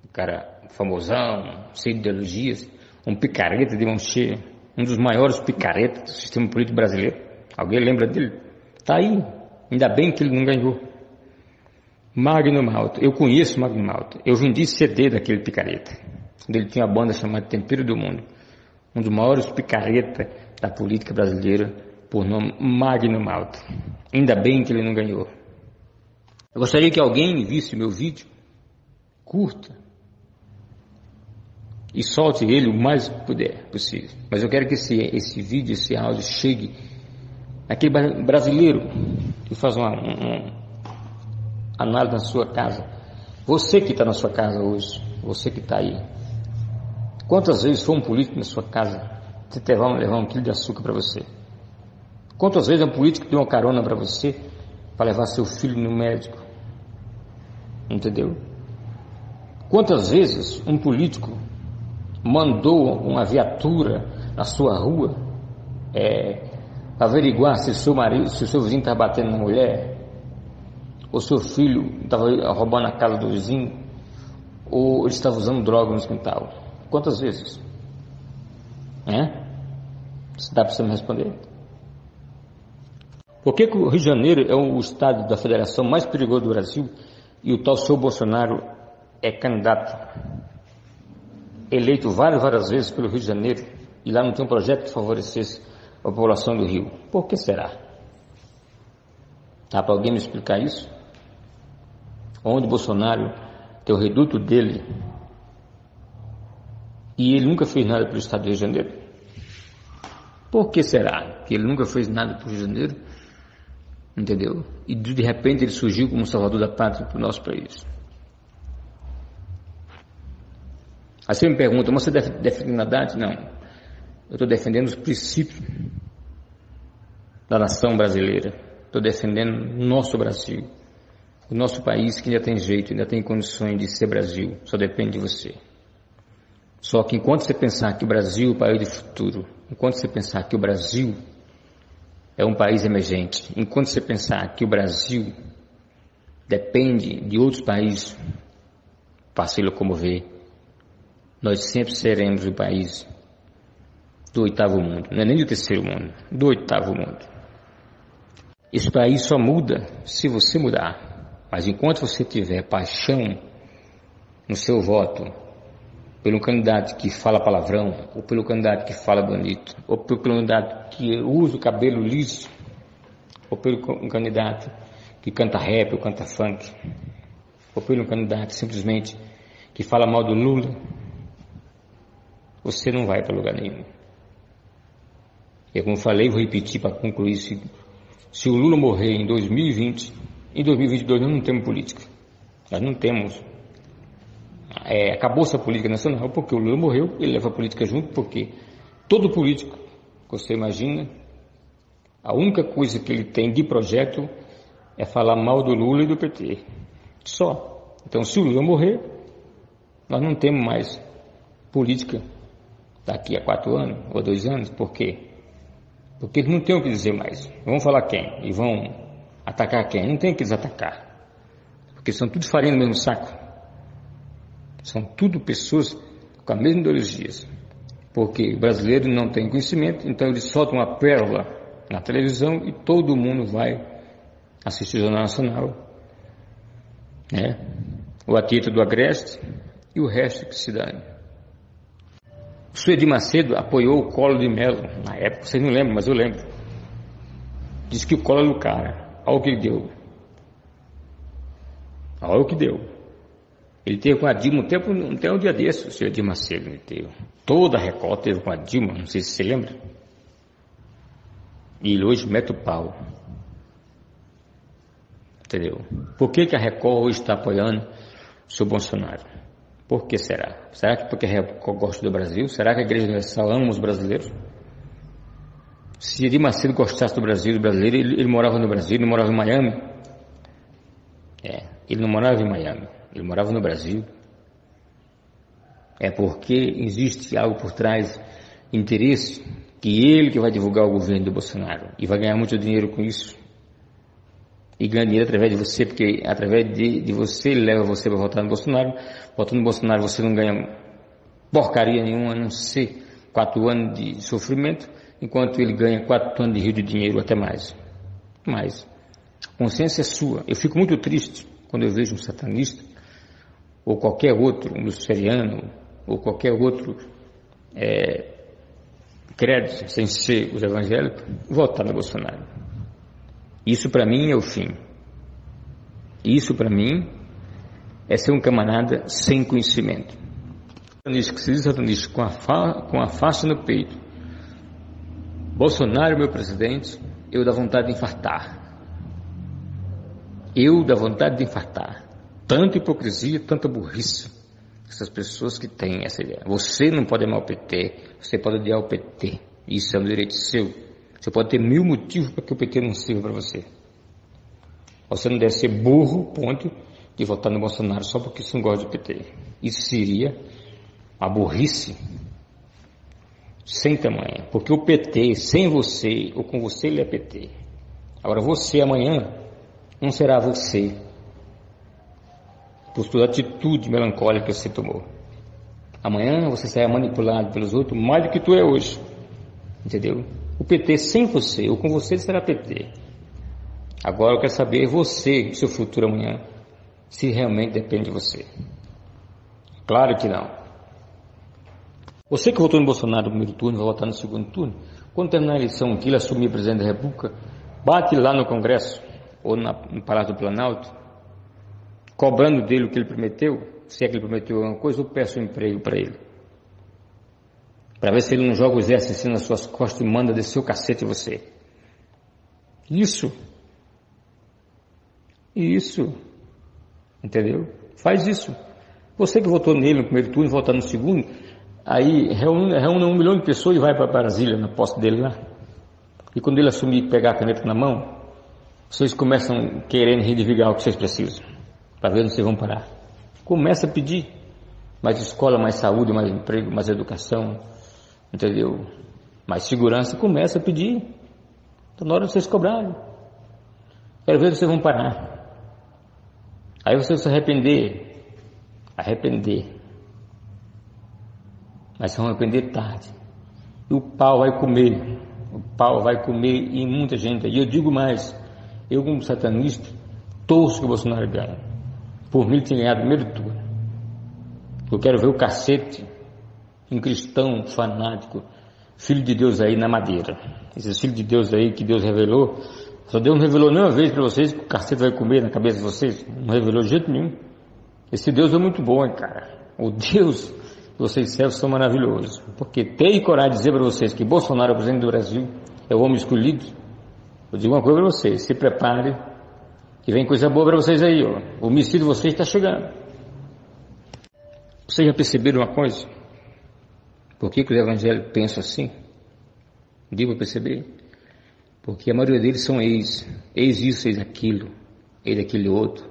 um cara famosão, sem ideologias, um picareta de mão cheia, um dos maiores picaretas do sistema político brasileiro. Alguém lembra dele? Está aí, ainda bem que ele não ganhou. Magno Malta, eu conheço Magno Malta, eu vendi CD daquele picareta, quando ele tinha uma banda chamada Tempero do Mundo, um dos maiores picaretas da política brasileira, por nome Magno Malta. Ainda bem que ele não ganhou. Eu gostaria que alguém visse meu vídeo, curta, e solte ele o mais puder possível. Mas eu quero que esse vídeo, esse áudio chegue àquele brasileiro que faz uma análise na sua casa. Você que está na sua casa hoje, você que está aí. Quantas vezes foi um político na sua casa te levar um quilo de açúcar para você? Quantas vezes um político deu uma carona para você para levar seu filho no médico? Entendeu? Quantas vezes um político mandou uma viatura na sua rua averiguar se seu marido, se o seu vizinho está batendo na mulher, ou seu filho estava roubando a casa do vizinho, ou ele estava usando droga no quintal? Quantas vezes? Se dá para você me responder? Por que o Rio de Janeiro é o estado da federação mais perigoso do Brasil e o tal seu Bolsonaro é candidato eleito várias vezes pelo Rio de Janeiro e lá não tem um projeto que favorecesse a população do Rio? Por que será? Dá para alguém me explicar isso? Onde Bolsonaro tem o reduto dele e ele nunca fez nada pelo estado do Rio de Janeiro? Por que será que ele nunca fez nada pelo Rio de Janeiro? Entendeu? E de repente ele surgiu como salvador da pátria para o nosso país. Aí você me pergunta, mas você defende Haddad? Não. Eu estou defendendo os princípios da nação brasileira. Estou defendendo o nosso Brasil. O nosso país que ainda tem jeito, ainda tem condições de ser Brasil. Só depende de você. Só que enquanto você pensar que o Brasil é o país do futuro, enquanto você pensar que o Brasil é um país emergente, enquanto você pensar que o Brasil depende de outros países para se locomover, nós sempre seremos o país do oitavo mundo, não é nem do terceiro mundo, do oitavo mundo. Esse país só muda se você mudar, mas enquanto você tiver paixão no seu voto pelo candidato que fala palavrão, ou pelo candidato que fala bonito, ou pelo candidato que usa o cabelo liso, ou pelo candidato que canta rap ou canta funk, ou pelo candidato simplesmente que fala mal do Lula, você não vai para lugar nenhum. E como falei, vou repetir para concluir, se o Lula morrer em 2020, em 2022 nós não temos política. Nós não temos. Acabou-se a política nacional porque o Lula morreu, ele leva a política junto, porque todo político, você imagina, a única coisa que ele tem de projeto é falar mal do Lula e do PT. Só. Então, se o Lula morrer, nós não temos mais política daqui a 4 anos ou 2 anos. Por quê? Porque eles não têm o que dizer mais. Vão falar quem? E vão atacar quem? Não tem o que eles atacar. Porque são tudo farinha no mesmo saco. São tudo pessoas com a mesma ideologia. Porque o brasileiro não tem conhecimento, então eles soltam uma pérola na televisão e todo mundo vai assistir o Jornal Nacional, o Atita do Agreste e o resto que se dane. O Sueli Macedo apoiou o Collor de Mello na época, vocês não lembram, mas eu lembro. Disse que o Collor era o cara. Olha o que ele deu. Olha o que deu. Ele teve com a Dilma até um dia desse, o Sueli Macedo. Ele teve. Toda a Record teve com a Dilma, não sei se você lembra. E ele hoje mete o pau. Entendeu? Por que a Record hoje está apoiando o seu Bolsonaro? Por que será? Será que porque a Record gosta do Brasil? Será que a Igreja Universal ama os brasileiros? Se Edir Macedo gostasse do Brasil, do brasileiro, ele morava no Brasil, ele morava em Miami. Ele não morava em Miami, ele morava no Brasil. É porque existe algo por trás, interesse, que ele que vai divulgar o governo do Bolsonaro e vai ganhar muito dinheiro com isso. E ganha dinheiro através de você, porque através de você ele leva você para votar no Bolsonaro. Votando no Bolsonaro você não ganha porcaria nenhuma, a não ser 4 anos de sofrimento, enquanto ele ganha 4 anos de rio de dinheiro, até mais. Mas a consciência é sua. Eu fico muito triste quando eu vejo um satanista, ou qualquer outro, um luciferiano, ou qualquer outro credo, sem ser os evangélicos, votar no Bolsonaro. Isso para mim é o fim. Isso para mim é ser um camarada sem conhecimento. Que se diz satanista com a faixa no peito, Bolsonaro, meu presidente, eu dá vontade de infartar. Eu dá vontade de infartar. Tanta hipocrisia, tanta burrice. Essas pessoas que têm essa ideia. Você não pode amar o PT, você pode odiar o PT. Isso é um direito seu. Você pode ter 1000 motivos para que o PT não sirva para você. Você não deve ser burro, ponto, de votar no Bolsonaro só porque você não gosta do PT. Isso seria a burrice sem tamanho. Porque o PT, sem você ou com você, ele é PT. Agora você amanhã não será você por sua atitude melancólica que você tomou. Amanhã você será manipulado pelos outros mais do que tu é hoje. Entendeu? O PT sem você ou com você será PT. Agora eu quero saber você, seu futuro amanhã, se realmente depende de você. Claro que não. Você que votou no Bolsonaro no primeiro turno, vai votar no segundo turno, quando terminar a eleição que ele assumir presidente da República, bate lá no Congresso ou no Palácio do Planalto, cobrando dele o que ele prometeu, se é que ele prometeu alguma coisa, ou peça um emprego para ele. Para ver se ele não joga o exército assim nas suas costas e manda descer o cacete em você. Isso. Entendeu? Faz isso. Você que votou nele no primeiro turno e votar no segundo, aí reúne 1 milhão de pessoas e vai para Brasília, na posse dele lá. E quando ele assumir e pegar a caneta na mão, vocês começam querendo reivindicar o que vocês precisam, para ver onde vocês vão parar. Começa a pedir mais escola, mais saúde, mais emprego, mais educação, entendeu? Mais segurança, começa a pedir. Então na hora de vocês cobrarem. Quero ver onde vocês vão parar. Aí vocês vão se arrepender. Mas vão arrepender tarde. E o pau vai comer em muita gente. E eu digo mais, eu como satanista, torço que o Bolsonaro ganhe. Por mim ele tinha ganhado o primeiro turno. Eu quero ver o cacete, um cristão fanático, filho de Deus aí na madeira. Esses filhos de Deus aí que Deus revelou, só Deus não revelou nenhuma vez para vocês que o cacete vai comer na cabeça de vocês. Não revelou de jeito nenhum. Esse Deus é muito bom, hein, cara. O Deus que vocês servem são maravilhosos. Porque ter coragem de dizer para vocês que Bolsonaro é o presidente do Brasil, é o homem escolhido, eu digo uma coisa para vocês, se prepare, que vem coisa boa para vocês aí, ó. O homicídio de vocês está chegando. Vocês já perceberam uma coisa? Por que os evangélicos pensam assim? Devo perceber? Porque a maioria deles são ex isso, ex aquilo, ex aquele outro.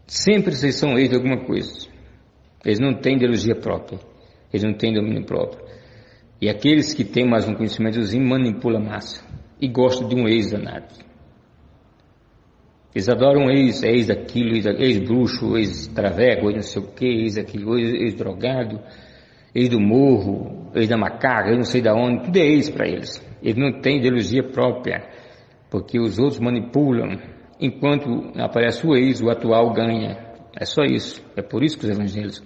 Sempre vocês são ex de alguma coisa. Eles não têm ideologia própria, eles não têm domínio próprio. E aqueles que têm mais um conhecimentozinho manipulam a massa e gostam de um ex danado. Eles adoram ex daquilo, ex bruxo, ex traveco, ex não sei o que, ex aquilo, ex drogado, ex do morro, ex da macaca, ex não sei da onde, tudo é ex para eles. Eles não têm ideologia própria, porque os outros manipulam, enquanto aparece o ex, o atual ganha. É só isso. É por isso que os evangélicos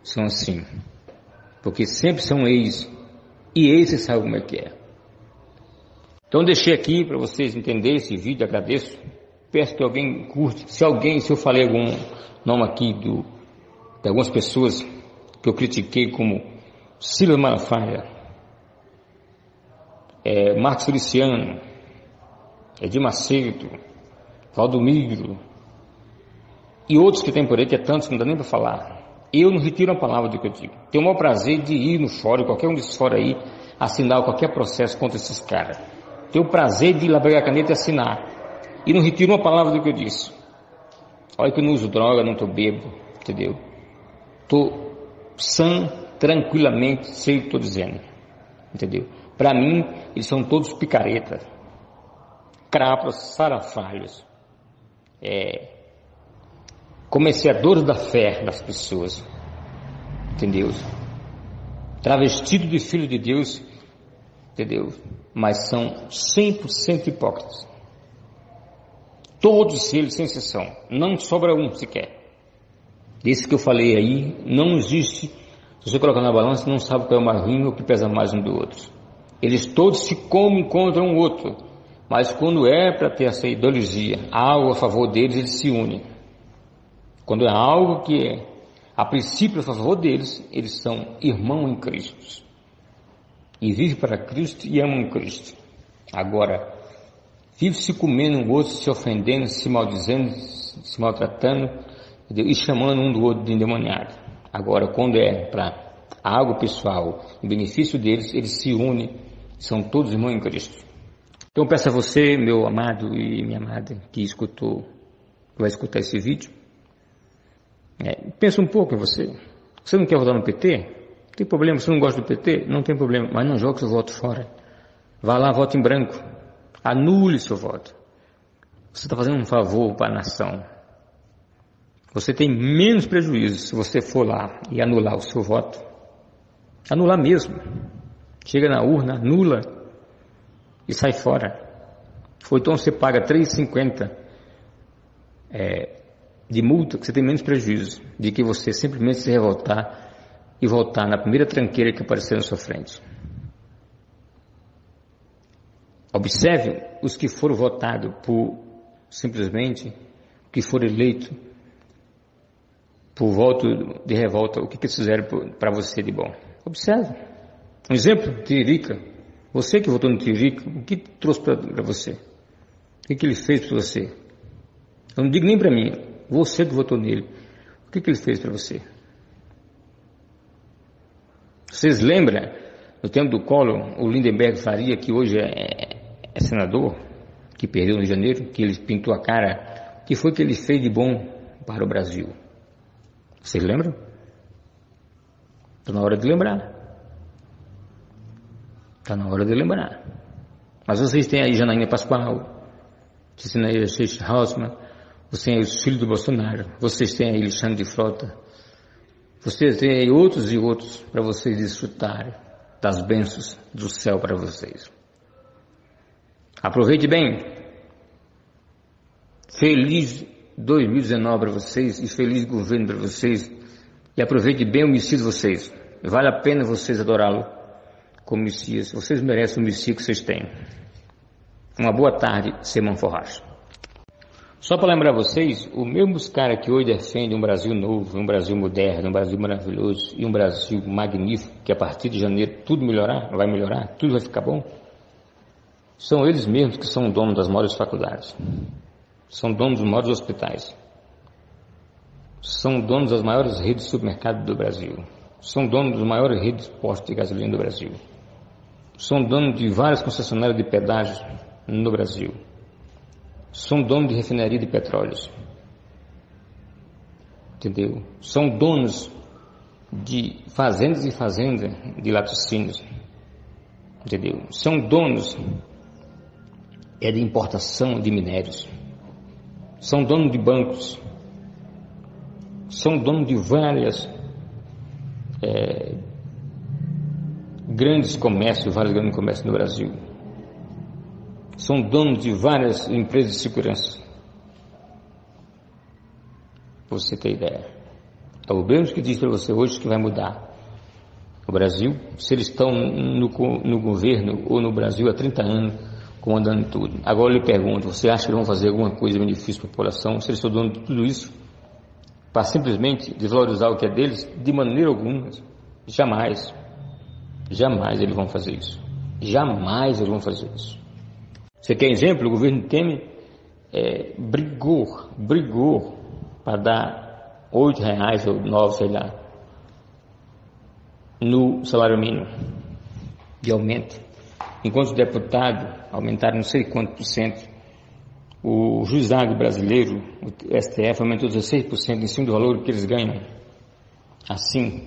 são assim. Porque sempre são ex, e ex você sabe como é que é. Então deixei aqui para vocês entenderem esse vídeo, agradeço. Peço que alguém curte, se eu falei algum nome aqui de algumas pessoas que eu critiquei, como Silas Malafaia, Marcos Feliciano, Edir Macedo, Valdomiro, e outros que tem por aí, que é tantos que não dá nem para falar. Eu não retiro a palavra do que eu digo. Tenho o maior prazer de ir no fórum, qualquer um desses fóruns aí, assinar qualquer processo contra esses caras. Tenho o prazer de ir lá pegar a caneta e assinar. E não retiro uma palavra do que eu disse. Olha que eu não uso droga, não estou bêbado, entendeu? Estou sã, tranquilamente, sei o que estou dizendo, entendeu? Para mim, eles são todos picaretas, crápulas, sarafalhos, comerciadores da fé das pessoas, entendeu? Travestidos de filho de Deus, entendeu? Mas são 100% hipócritas. Todos eles, sem exceção, não sobra um sequer. Desse que eu falei aí, não existe, se você colocar na balança, não sabe qual é o mais ruim ou o que pesa mais um do outro. Eles todos se comem contra um outro, Mas quando é para ter essa ideologia, algo a favor deles, eles se unem. Quando é algo que é, a princípio, a favor deles, eles são irmãos em Cristo. E vivem para Cristo e amam Cristo. Agora, vive se comendo um outro, se ofendendo, se maldizendo, se maltratando, entendeu? E chamando um do outro de endemoniado. Agora, quando é para algo pessoal, em benefício deles, eles se unem, são todos irmãos em Cristo. Então, peço a você, meu amado e minha amada, que vai escutar esse vídeo, pensa um pouco em você. Você não quer votar no PT? Não tem problema. Você não gosta do PT? Não tem problema. Mas não jogue seu voto fora. Vá lá, vote em branco. Anule seu voto. Você está fazendo um favor para a nação. Você tem menos prejuízo se você for lá e anular o seu voto. Anular mesmo. Chega na urna, anula e sai fora. Ou então você paga R$ 3,50 de multa, que você tem menos prejuízo de que você simplesmente se revoltar e voltar na primeira tranqueira que aparecer na sua frente. Observe os que foram votados por simplesmente, que foram eleitos por voto de revolta, o que eles fizeram para você de bom. Observe. Um exemplo, Tiririca. Você que votou no Tiririca, o que trouxe para você? O que ele fez para você? Eu não digo nem para mim, você que votou nele. O que ele fez para você? Vocês lembram, no tempo do Collor, o Lindenberg Faria, que hoje é senador, que perdeu no Rio de Janeiro, que ele pintou a cara, o que foi que ele fez de bom para o Brasil? Vocês lembram? Está na hora de lembrar. Está na hora de lembrar. Mas vocês têm aí Janaína Pascoal, vocês têm aí Sheikh Hausmann, vocês têm aí os filhos do Bolsonaro, vocês têm aí Alexandre de Frota, vocês têm aí outros e outros para vocês desfrutarem das bênçãos do céu para vocês. Aproveite bem. Feliz 2019 para vocês e feliz governo para vocês. E aproveite bem o Messias de vocês. Vale a pena vocês adorá-lo como Messias. Vocês merecem o Messias que vocês têm. Uma boa tarde, Simão Forracho. Só para lembrar vocês, o mesmo cara que hoje defende um Brasil novo, um Brasil moderno, um Brasil maravilhoso e um Brasil magnífico, que a partir de janeiro tudo vai melhorar, tudo vai ficar bom, são eles mesmos que são donos das maiores faculdades, são donos dos maiores hospitais, são donos das maiores redes de supermercado do Brasil, são donos das maiores redes de postos de gasolina do Brasil, são donos de várias concessionárias de pedágios no Brasil, são donos de refinaria de petróleos, entendeu? São donos de fazendas e fazendas de laticínios, entendeu? São donos de importação de minérios, são donos de bancos, são donos de várias grandes comércios no Brasil. São donos de várias empresas de segurança. Pra você ter ideia. É o mesmo que diz para você hoje que vai mudar o Brasil, se eles estão no governo ou no Brasil há 30 anos, comandando tudo. Agora eu lhe pergunto, você acha que vão fazer alguma coisa de benefício para a população, se eles estão donos de tudo isso, para simplesmente desvalorizar o que é deles? De maneira alguma. Jamais. Jamais eles vão fazer isso. Jamais eles vão fazer isso. Você quer exemplo? O governo Temer brigou para dar R$8 ou 9, sei lá, no salário mínimo de aumento. Enquanto os deputados aumentaram não sei quanto por cento, o juizado brasileiro, o STF, aumentou 16% em cima do valor que eles ganham. Assim,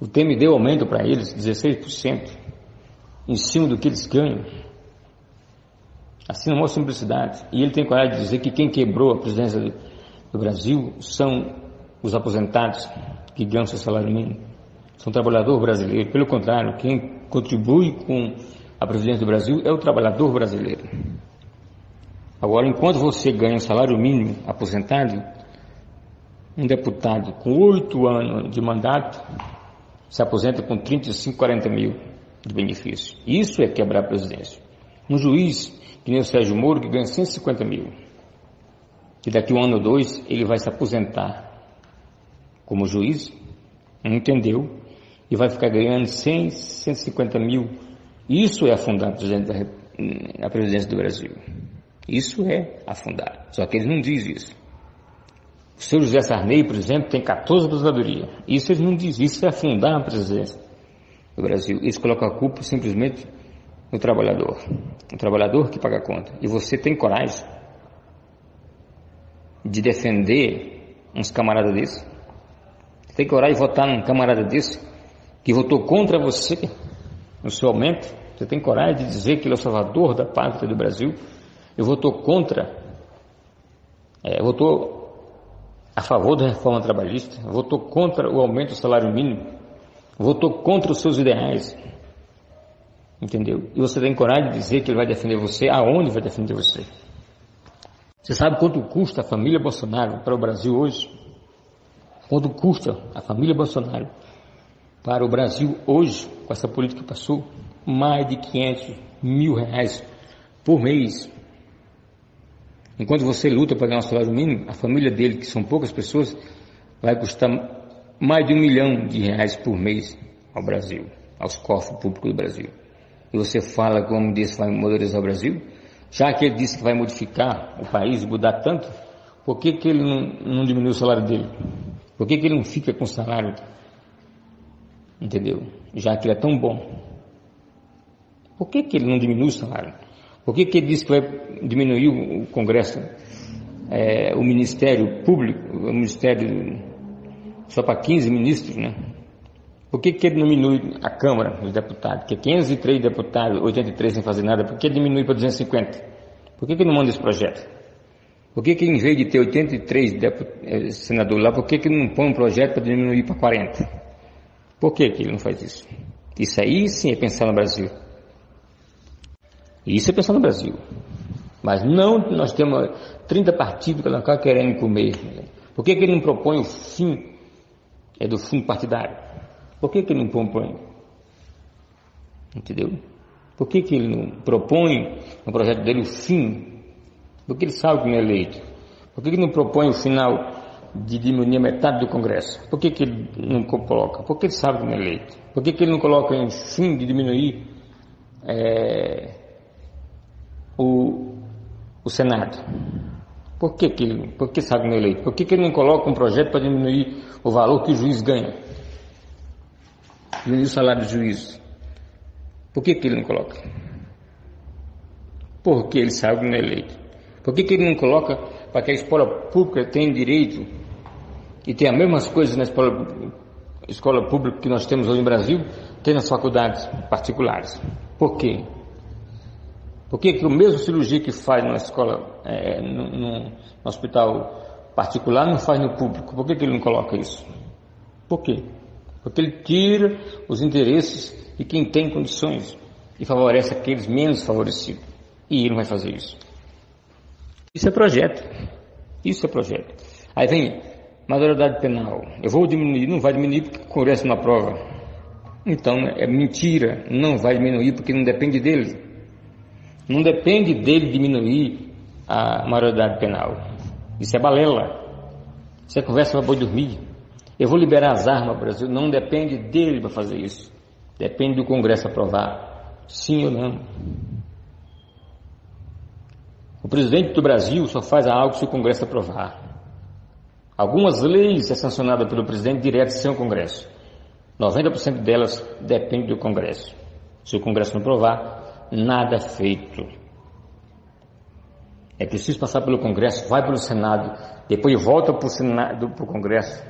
o Temer deu aumento para eles, 16%, em cima do que eles ganham. Assim, uma simplicidade. E ele tem coragem de dizer que quem quebrou a presidência do Brasil são os aposentados que ganham seu salário mínimo. São trabalhador brasileiro. Pelo contrário, quem contribui com a presidência do Brasil é o trabalhador brasileiro. Agora, enquanto você ganha um salário mínimo aposentado, um deputado com 8 anos de mandato se aposenta com 35, 40 mil de benefício. Isso é quebrar a presidência. Um juiz que nem o Sérgio Moro, que ganha 150 mil. Que daqui 1 ano ou 2 ele vai se aposentar como juiz, não entendeu, e vai ficar ganhando 100, 150 mil. Isso é afundar a presidência do Brasil. Isso é afundar. Só que ele não diz isso. O senhor José Sarney, por exemplo, tem 14 aposentadorias. Isso ele não diz. Isso é afundar a presidência do Brasil. Isso coloca a culpa simplesmente no trabalhador. O trabalhador que paga a conta. E você tem coragem de defender uns camaradas desses? Você tem coragem de votar num camarada desse que votou contra você no seu aumento? Você tem coragem de dizer que ele é o salvador da pátria do Brasil? Eu votou contra, votou a favor da reforma trabalhista, votou contra o aumento do salário mínimo, votou contra os seus ideais, entendeu? E você tem coragem de dizer que ele vai defender você? Aonde vai defender você? Você sabe quanto custa a família Bolsonaro para o Brasil hoje? Quanto custa a família Bolsonaro para o Brasil hoje, com essa política que passou? Mais de 500 mil reais por mês. Enquanto você luta para ganhar um salário mínimo, a família dele, que são poucas pessoas, vai custar mais de 1 milhão de reais por mês ao Brasil, aos cofres públicos do Brasil. E você fala que o homem desse vai modernizar o Brasil? Já que ele disse que vai modificar o país, mudar tanto, por que ele não diminui o salário dele? Por que ele não fica com o salário? Entendeu? Já que ele é tão bom. Por que ele não diminui o salário? Por que ele disse que vai diminuir o Congresso, o Ministério Público, o Ministério só para 15 ministros, né? Por que ele não diminui a Câmara dos Deputados? Que 503 deputados, 83 sem fazer nada, por que diminui para 250? Por que ele não manda esse projeto? Por que em vez de ter 83 senadores lá, por que ele não põe um projeto para diminuir para 40? Por que ele não faz isso? Isso aí sim é pensar no Brasil. Isso é pensar no Brasil. Mas não, nós temos 30 partidos que estão querendo comer. Por que ele não propõe o fim do fundo partidário? Por que ele não propõe? Entendeu? Por que ele não propõe no projeto dele o fim? Porque ele sabe que não é eleito. Por que ele não propõe o final de diminuir a metade do Congresso? Por que ele não coloca? Porque ele sabe que não é eleito. Por que ele não coloca em fim de diminuir o Senado? Por que sabe que não é eleito? Por que ele não coloca um projeto para diminuir o valor que o juiz ganha? Diminuir o salário do juiz? Por que ele não coloca? Porque ele sabe que não é eleito. Por que ele não coloca para que a escola pública tenha direito e tenha as mesmas coisas na escola pública que nós temos hoje no Brasil, tem nas faculdades particulares? Por quê? Por que o mesmo cirurgia que faz na escola, no hospital particular, não faz no público? Por que ele não coloca isso? Por quê? Porque ele tira os interesses de quem tem condições e favorece aqueles menos favorecidos. E ele não vai fazer isso. Isso é projeto. Isso é projeto. Aí vem maioridade penal. Eu vou diminuir. Não vai diminuir porque o Congresso não aprova. Então é mentira. Não vai diminuir porque não depende dele. Não depende dele diminuir a maioridade penal. Isso é balela. Isso é conversa para boi dormir. Eu vou liberar as armas no Brasil. Não depende dele para fazer isso. Depende do Congresso aprovar. Sim ou não. O presidente do Brasil só faz algo se o Congresso aprovar. Algumas leis é sancionada pelo presidente direto sem o Congresso. 90% delas depende do Congresso. Se o Congresso não aprovar, nada é feito. É preciso passar pelo Congresso, vai pelo Senado, depois volta para o Congresso,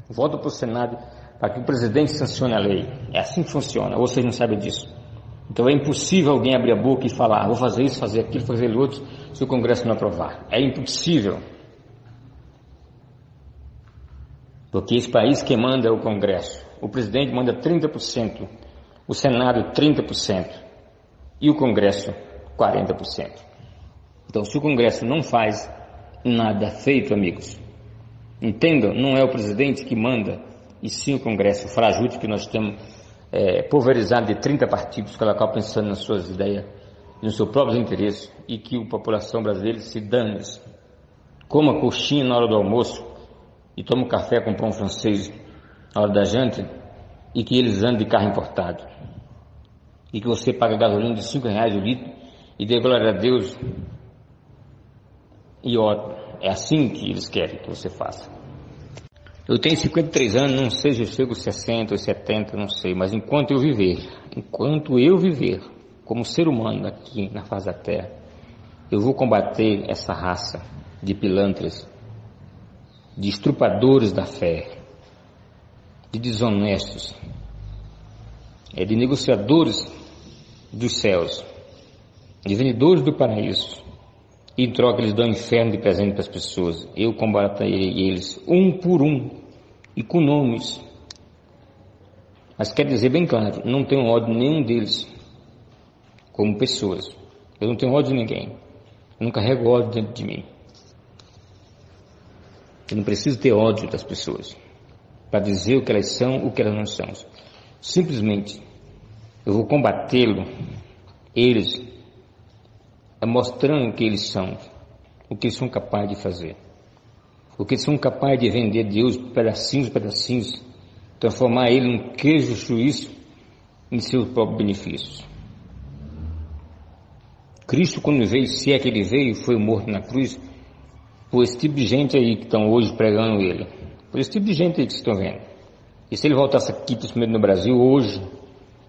volta para o Senado, para que o presidente sancione a lei. É assim que funciona, ou vocês não sabem disso. Então é impossível alguém abrir a boca e falar, vou fazer isso, fazer aquilo, fazer aquilo outro, se o Congresso não aprovar. É impossível. Porque esse país quem manda é o Congresso. O presidente manda 30%, o Senado 30% e o Congresso 40%. Então se o Congresso não faz, nada é feito, amigos. Entendam, não é o presidente que manda, e sim o Congresso, o frajuto que nós temos pulverizado de 30 partidos, cada qual pensando nas suas ideias no seu próprio interesse e que a população brasileira se dane, coma coxinha na hora do almoço e toma café com pão francês na hora da janta e que eles andem de carro importado e que você paga gasolina de R$5 o litro e dê glória a Deus e ó, é assim que eles querem que você faça. Eu tenho 53 anos, não sei se eu chego aos 60 ou 70, não sei, mas enquanto eu viver como ser humano aqui na face da terra, eu vou combater essa raça de pilantras, de estrupadores da fé, de desonestos, de negociadores dos céus, de vendedores do paraíso. E em troca eles dão inferno de presente para as pessoas. Eu combaterei eles um por um e com nomes. Mas quero dizer bem claro, não tenho ódio nenhum deles como pessoas. Eu não tenho ódio de ninguém. Eu não carrego ódio dentro de mim. Eu não preciso ter ódio das pessoas para dizer o que elas são, o que elas não são. Simplesmente eu vou combatê-lo, eles, mostrando o que eles são, o que eles são capazes de fazer, o que eles são capazes de vender Deus pedacinhos, transformar ele num queijo suíço em seus próprios benefícios. Cristo, quando veio, se é que ele veio, foi morto na cruz por esse tipo de gente aí que estão hoje pregando ele, por esse tipo de gente aí que vocês estão vendo. E se ele voltasse aqui no Brasil hoje,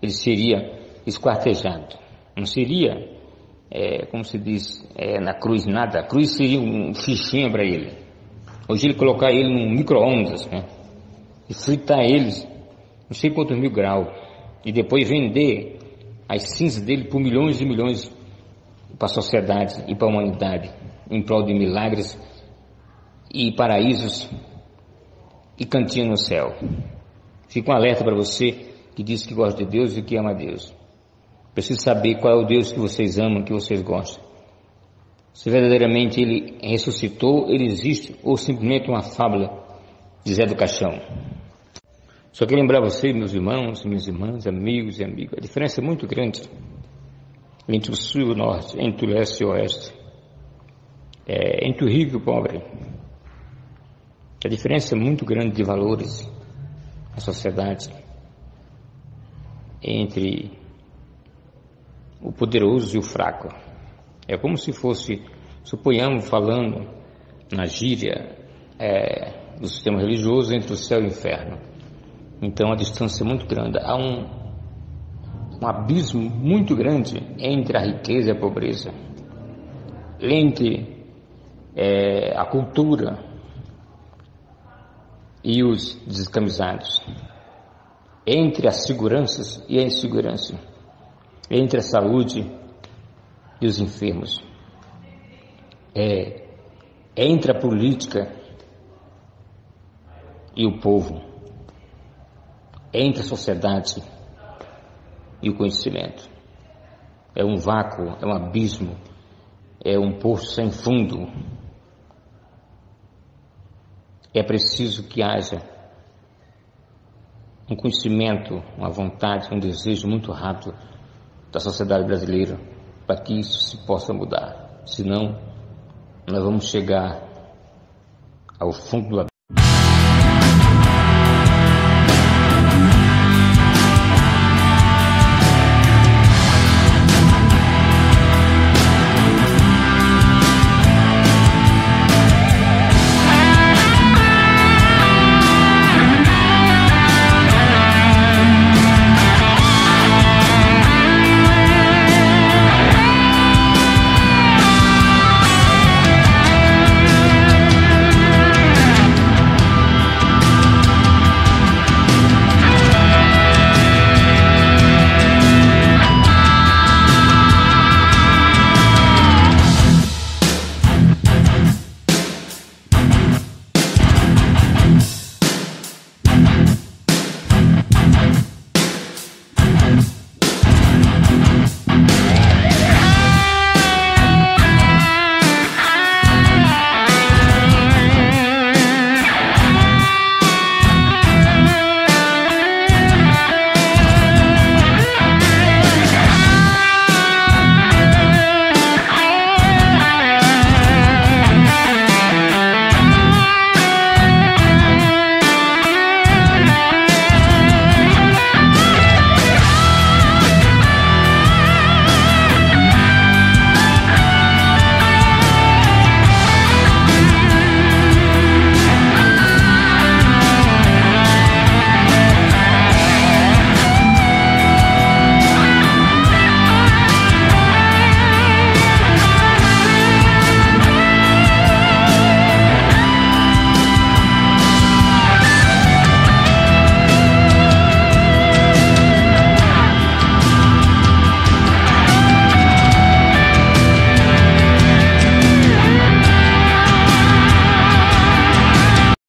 ele seria esquartejado, não seria como se diz, na cruz nada. A cruz seria um fichinha para ele. Hoje ele colocar ele num micro-ondas, né? E fritar eles, não sei quantos mil graus, e depois vender as cinzas dele por milhões e milhões para a sociedade e para a humanidade, em prol de milagres e paraísos e cantinho no céu. Fica um alerta para você que diz que gosta de Deus e que ama Deus. Preciso saber qual é o Deus que vocês amam, que vocês gostam. Se verdadeiramente Ele ressuscitou, Ele existe, ou simplesmente uma fábula de Zé do Caixão. Só quero lembrar vocês, meus irmãos, minhas irmãs, amigos e amigas, a diferença é muito grande entre o sul e o norte, entre o leste e o oeste, entre o rico e o pobre. A diferença é muito grande de valores na sociedade, entre o poderoso e o fraco. É como se fosse, suponhamos, falando na gíria do sistema religioso, entre o céu e o inferno. Então a distância é muito grande. Há um abismo muito grande entre a riqueza e a pobreza, entre a cultura e os descamisados, entre as seguranças e a insegurança, entre a saúde e os enfermos, entre a política e o povo, entre a sociedade e o conhecimento. É um vácuo, é um abismo, é um poço sem fundo. É preciso que haja um conhecimento, uma vontade, um desejo muito rápido da sociedade brasileira para que isso se possa mudar. Senão, nós vamos chegar ao fundo do abismo.